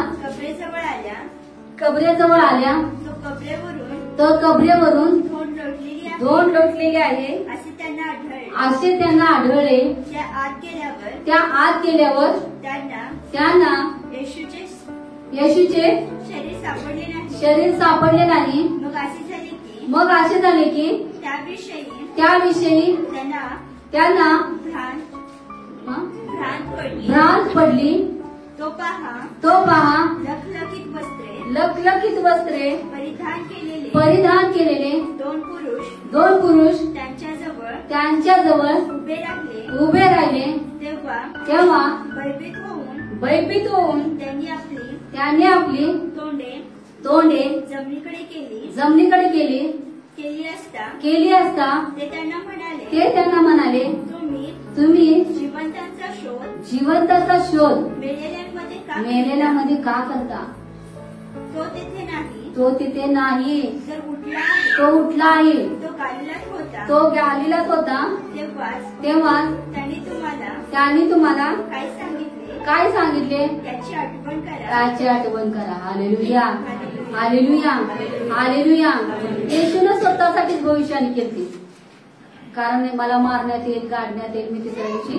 कबरेजवळ आल्या. तो कबरेवरून धोंड लोटलेली आहे असे त्यांना आढळले. त्या आत गेल्यावर त्यांना येशूचे शरीर सापडले नाही. मग असे झाले की त्याविषयी त्यांना भ्रांत पडली. तो पहा लखलखीत वस्त्रे परिधान केलेले दोन पुरुष त्यांच्याजवळ उभे राहिले तेव्हा भयभीत होऊन त्यांनी आपली तोंडे जमिनीकडे केली असता ते त्यांना म्हणाले तुम्ही जिवंताचा शोध मेलेल्यामध्ये का करता? तो तिथे नाही, तो उठला आहे, तो गॅलिलात होता. तेव्हा त्यांनी तुम्हाला काय सांगितले त्याची आठवण करा. Hallelujah, hallelujah, hallelujah. येशूने स्वतःसाठीच भविष्यवाणी केली, कारण मला मारण्यात येईल, काढण्यात येईल, मी तिसऱ्या दिवशी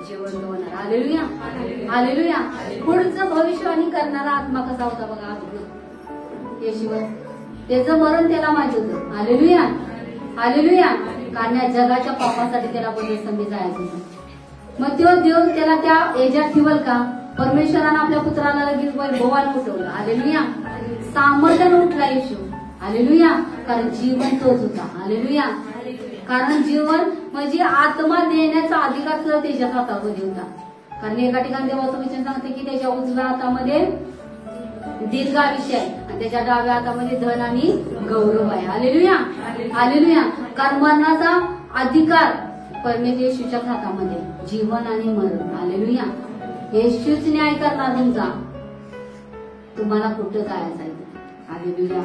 जिवंत होणार. Hallelujah, hallelujah. पुढचं भविष्यवाणी करणारा आत्मा कसा होता बघा येशूवर. त्याचं मरण त्याला माहित होतं. Hallelujah, hallelujah. कारण या जगाच्या पापासाठी त्याला बलिस्तंभी जायचं होतं. मग तो देव त्याला त्या याच्यात ठेवल का? परमेश्वरानं आपल्या पुत्राला लगेच भोवाला उठवलं. हालेलुया. सामर्थ्यानं उठला येशू. हालेलुया. कारण जीवन तोच होता. हालेलुया. कारण जीवन म्हणजे आत्मा देण्याचा अधिकार सुद्धा त्याच्या हातामध्ये होता. कारण एका ठिकाणी देवाचं वचन सांगते की त्याच्या उजव्या हातामध्ये दीर्घायुष्य आहे आणि त्याच्या डाव्या हातामध्ये धन आणि गौरव आहे. Hallelujah, hallelujah. कारण मरणाचा अधिकार परमेश्वर येशूच्याच हातामध्ये, जीवन आणि मरण. हालेलुया. येशूच न्याय करणार तुमचा. तुम्हाला कुठं जायचं आहे. हालेलुया.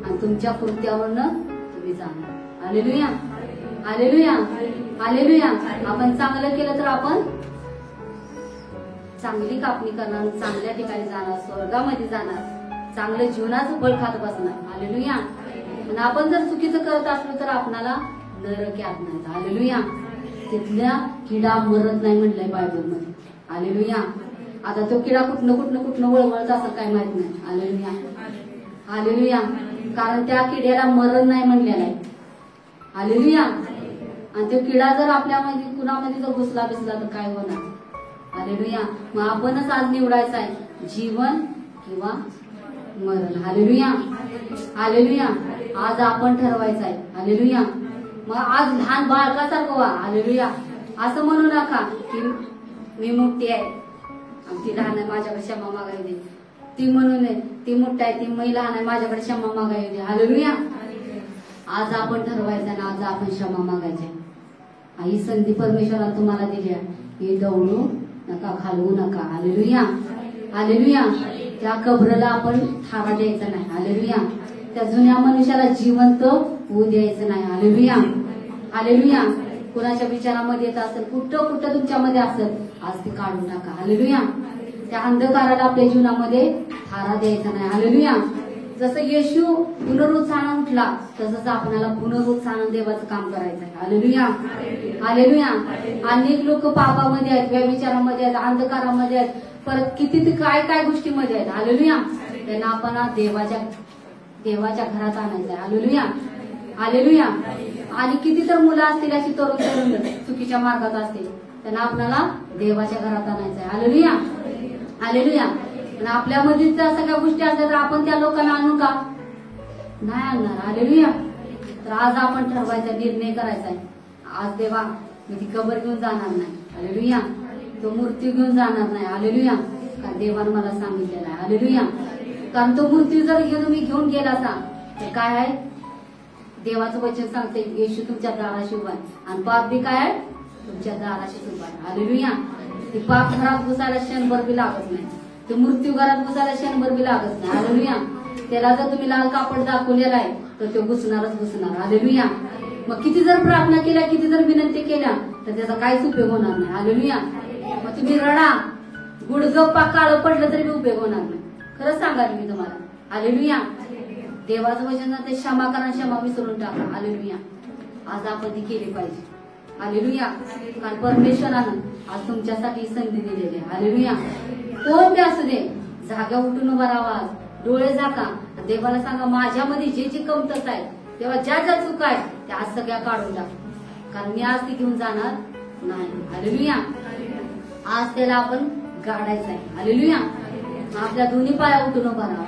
आणि तुमच्या कृत्यावरनं तुम्ही जाणार. Hallelujah, hallelujah, hallelujah. आपण चांगलं केलं तर आपण चांगली कापणी करणार, चांगल्या ठिकाणी जाणार, स्वर्गामध्ये जाणार, चांगलं जीवनाचं फळ खात बसणार. हालेलुया. आणि आपण जर चुकीचं करत असलो तर आपणाला नरक यात नाही. हालेलुया. तिथल्या किडा मरत नाही म्हटलंय बायबलमध्ये. हालेलुया. आता तो किडा कुठनं वळवळत असं काय माहित नाही. Hallelujah, hallelujah. कारण त्या किड्याला मरण नाही म्हणलेलं आहे. हालेलुया. आणि तो किडा जर आपल्यामध्ये कुणामध्ये जर घुसला तर काय होणार? हालेलुया. मग आपणच आज निवडायचं आहे, जीवन किंवा मरण. Hallelujah, hallelujah. आज आपण ठरवायचं आहे. हालेलुया. मग आज लहान बाळकासारखं व्हा. हालेलुया. असं म्हणू नका की मी मोठी आहे आणि ती लहान आहे, माझ्याकडे क्षमा मागायला दे. ती म्हणू नये ती मोठी आहे, ती मी लहान आहे, माझ्याकडे क्षमा मागायला दे. हालेलुया. आज आपण ठरवायचं आणि आज आपण क्षमा मागायचे. ही संधी परमेश्वराने तुम्हाला दिली आहे. हे दौडू नका, खालवू नका. Hallelujah, hallelujah. त्या कब्रला आपण थारा द्यायचा नाही. हालेलुया. त्या जुन्या मनुष्याला जिवंत होऊ द्यायचं नाही. Hallelujah, hallelujah. कुणाच्या विचारामध्ये येत असेल, कुठं तुमच्यामध्ये असेल, आज ते काढून टाका. हालेलुया. त्या अंधकाराला आपल्या जीवनामध्ये थारा द्यायचा नाही. हालेलुया. जसं येशू पुनरुत्थान उठला तसंच आपल्याला पुनरुत्थान देवाचं काम करायचं आहे. Hallelujah, hallelujah. अनेक लोक पापामध्ये आहेत, व्यभिचारामध्ये आहेत, अंधकारामध्ये आहेत, परत किती काय गोष्टीमध्ये आहेत. हालेलुया. त्यांना आपण देवाच्या घरात आणायचं आहे. Hallelujah, hallelujah. आणि किती तर मुलं असतील अशी तरुण चुकीच्या मार्गात असतील, त्यांना आपल्याला देवाच्या घरात आणायचं आहे. Hallelujah, hallelujah. आणि आपल्यामध्ये जर सगळ्या गोष्टी असल्या तर आपण त्या लोकांना आणू का? नाही आणणार. हालेलुया. तर आज आपण ठरवायचा, निर्णय करायचा आहे, आज देवा मी ती कबर घेऊन जाणार नाही. हालेलुया. तो मूर्ती घेऊन जाणार नाही. हालेलुया. कारण देवानं मला सांगितलेलं आहे. हालेलुया. कारण तो मूर्ती जर तुम्ही घेऊन गेला तर काय आहे? देवाचं वचन सांगते येशू तुमच्या दाराशी उभा आहे आणि पाप बी काय आहे? तुमच्या दाराशी उभा आहे. हालेलुया. ती पाप घरात घुसायला क्षणभर बी लागत नाही, ते मृत्यू घरात घुसायला क्षणभर बी लागत नाही. हालेलुया. त्याला जर तुम्ही लाल कापड दाखवलेला आहे तर तो घुसणारच घुसणार. हालेलुया. मग किती जर प्रार्थना केल्या, किती जर विनंती केल्या तर त्याचा काहीच उपयोग होणार नाही. हालेलुया. मग तुम्ही रडा, गुडगप्पा काळं पडलं तरी उपयोग होणार नाही. खरंच सांगा मी तुम्हाला. हालेलुया. देवाचं वचन ते क्षमा करा, क्षमा विसरून टाका. हालेलुया. आज आपण ती केली पाहिजे. हालेलुया. कारण परमेश्वरानं आज तुमच्यासाठी संधी दिलेली आहे. हालेलुया. कोण बी असू दे, जागा उठून उभा राहा, डोळे झाका, देवाला सांगा माझ्यामध्ये जे जे कमतरता आहे, तेव्हा ज्या चुका आहेत त्या आज सगळ्या काढून टाक, कारण मी आज ती घेऊन जाणार नाही. हालेलुया. आज त्याला आपण गाडायचं आहे. हालेलुया. आपल्या दोन्ही पाया उठून उभा राहा.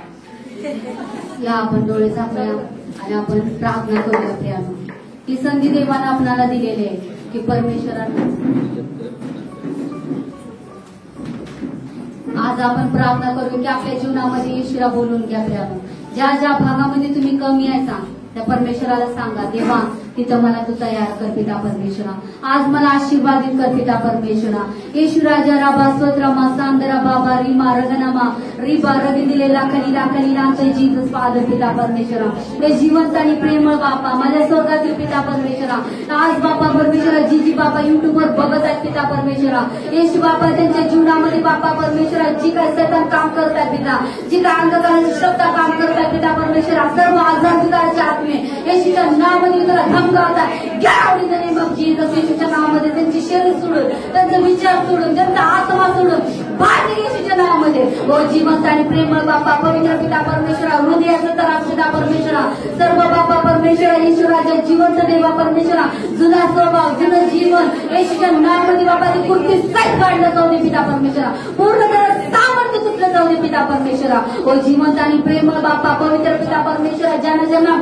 या आपण डोळे झाकूया आणि आपण प्रार्थना करूया. ही संधी देवानं आपणाला दिलेली आहे की परमेश्वरानं आज आपण प्रार्थना करू की आपल्या जीवनामध्ये येशूला बोलून घ्या. ज्या ज्या भागामध्ये तुम्ही कमी यायचा त्या परमेश्वराला सांगा, देवा तिथं मला तू तयार कर पिता परमेश्वरा. आज मला आशीर्वादित कर पिता परमेश्वरा. येशू राजा राबा स्तोत्रमा सांदरा बाबा रीमा रगनामा रिबा रगी दिलेला कलीला कलीलांत जीसस फादर पिता परमेश्वरा. हे जिवंत आणि प्रेमळ बापा माझ्या स्वर्गातील पिता परमेश्वरा. आज बापा परमेश्वरा जी बापा युट्यूबवर बघत आहेत पिता परमेश्वरा. येशू बापा त्यांच्या जीवनामध्ये बापा परमेश्वरा जी काय सैतान काम करतात पिता, जी काय अंधकाराची शब्द काम करतात पिता परमेश्वरा, सर्व आजार विकाराचे आत्मे येशूच्या नावामध्ये तुला धमकावता घ्या आवडी देणे मग जीसस. येशूच्या नावामध्ये त्यांची शरीर सोडून, त्यांचा विचार सोडून, त्यांचा आत्मा सोडून बाहेर येशूच्या नावामध्ये. ओ जिवंत आणि प्रेमळ बापा पवित्र पिता परमेश्वरा, हृदयाचं तरास पिता परमेश्वरा, सर्व बापा परमेश्वरा येशू राजा जिवंत देवा परमेश्वरा, जुना स्वभाव जुनं जीवन येशूच्या नावामध्ये बापा ती कुठली साईट काढलं जाऊ दे पिता परमेश्वरा, पूर्ण सामर्थ्य तुटलं जाऊ दे पिता परमेश्वरा. ओ जिवंत आणि प्रेमळ बापा पवित्र पिता परमेश्वरा, ज्यांना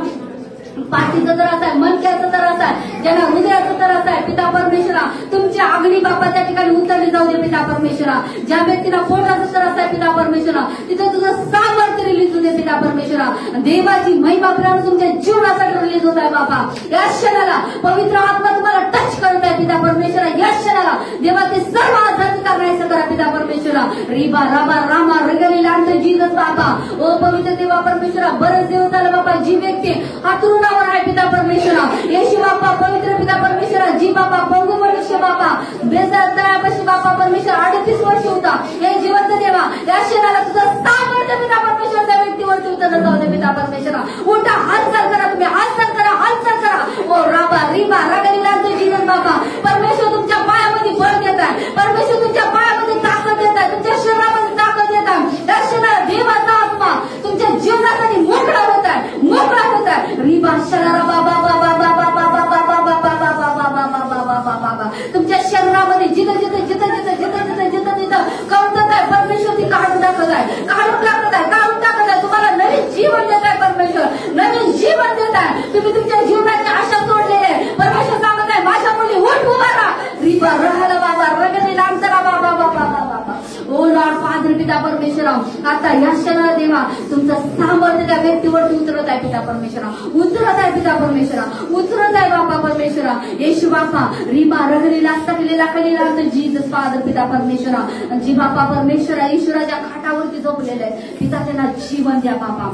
पाठीचा त्रास आहे, मनक्याचा त्रास आहे, ज्यांना हृदयाचा त्रास आहे पिता परमेश्वरा, तुमची आग्नी बापा त्या ठिकाणी उतरली जाऊ दे पिता परमेश्वरा. ज्या व्यक्तीला पोटाचा त्रास आहे पिता परमेश्वरा, तिथे तुझं सामर्थ्य रिलीज होते पिता परमेश्वरा. देवाची महिमा आपल्याला तुमच्या जीवनासाठी रिलीज होत आहे बाबा. या क्षणाला पवित्र आत्मा तुम्हाला टच करत आहे पिता परमेश्वरा. या क्षणाला देवा ते सर्व आजार नाहीसं करा पिता परमेश्वरा. रिबा राबा रामा रगलेला अंत जीसस बाबा. ओ पवित्र देवा परमेश्वरा, बरेच दिवस झाले बापा जी व्यक्ती हातरुणावर आहे पिता परमेश्वरा, येशू बापा पवित्र पिता परमेश्वरा, जी बापा पंगू मनुष्य बापा बेजार तळापाशी बापा परमेश्वर 38 वर्ष होता. हे जिवंत देवा या क्षणाला तुझं सामर्थ्य पिता परमेश्वर त्या व्यक्तीवरती उतरलं जाऊ दे पिता परमेश्वरा. उलटा हालचाल करा, तुम्ही हालचाल करा, हालचाल करा. ओ राबा रिबा रगलेला अंत जीसस बाबा. परमेश्वर तुमच्या पायामध्ये बळ देत आहे, परमेश्वर तुमच्या पायामध्ये ताकद देत आहे, तुमच्या शरीरामध्ये ताकद देत आहे. या क्षणाला देवाचा आत्मा तुमच्या जीवनासाठी मोकळा होत आहे, मोकळा होत आहे. रिबा शरारा बाबा बाबा बाबा बाबा बाबा बाबा बाबा बाबा बाबा. तुमच्या शरीरामध्ये जिथं जिथं जिथं जिथं जिथं जिथं जिथं जिथं कमतरता आहे परमेश्वर ती काढून टाकत आहे, काढून टाकत आहे, काढून टाकत आहे. तुम्हाला नवीन जीवन देत आहे परमेश्वर, नवीन जीवन देत आहे. तुम्ही तुमच्या जीवनाची आशा सोडलेली आहे. परमेश्वर सांगत आहे माझ्या मुली उठ उभा राहा. रिबा राहायला बाबा रगलेला अंतरा बाबा बाबा बाबा. ओ लॉर्ड फादर पिता परमेश्वरा, आता या क्षणाला देवा तुमचं सामर्थ्य त्या व्यक्तीवरती उतरत आहे पिता परमेश्वरा, उतरत आहे पिता परमेश्वरा, उतरत आहे बापा परमेश्वरा. येशू बापा रिबा रगलेला सकलेला कलेला जीसस फादर पिता परमेश्वरा, जी बापा परमेश्वरा ईश्वराच्या खाटावरती झोपलेले आहे पिता, त्यांना जीवन द्या बापा,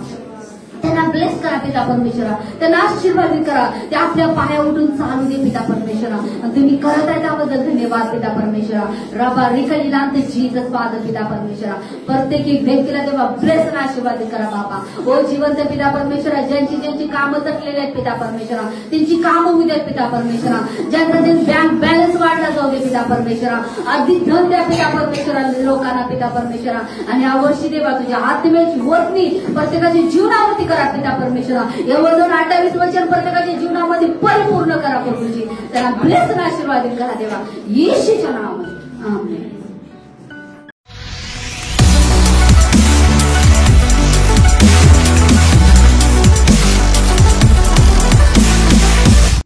त्यांना ब्लेस करा पिता परमेश्वरा, त्यांना आशीर्वादित करा. ते आपल्या पाया उठून चालू दे पिता परमेश्वरा. तुम्ही करत आहे त्याबद्दल धन्यवाद पिता परमेश्वरा. रबा रिकलीला जीसस फादर पिता परमेश्वरा, प्रत्येक व्यक्तीला तेव्हा ब्लेस आणि आशीर्वादित करा बाबा. ओ जिवंत पिता परमेश्वरा, ज्यांची ज्यांची कामं तटलेली आहेत पिता परमेश्वरा, त्यांची कामं होऊ द्या पिता परमेश्वरा. ज्यांचा बँक बॅलन्स वाढला जाऊ दे पिता परमेश्वरा. अधिक धन द्या पिता परमेश्वरा लोकांना पिता परमेश्वरा. आणि यावर्षी देवा तुझ्या आत्म्याची वतनी प्रत्येकाच्या जीवनावरती करा पिता परमेश्वरा. एवढं 28 वर्ष प्रत्येकाच्या जीवनामध्ये परिपूर्ण करा प्रभूजी. त्यांना ब्लेस आणि आशीर्वादित करा देवा येशूच्या नावामध्ये. आमेन.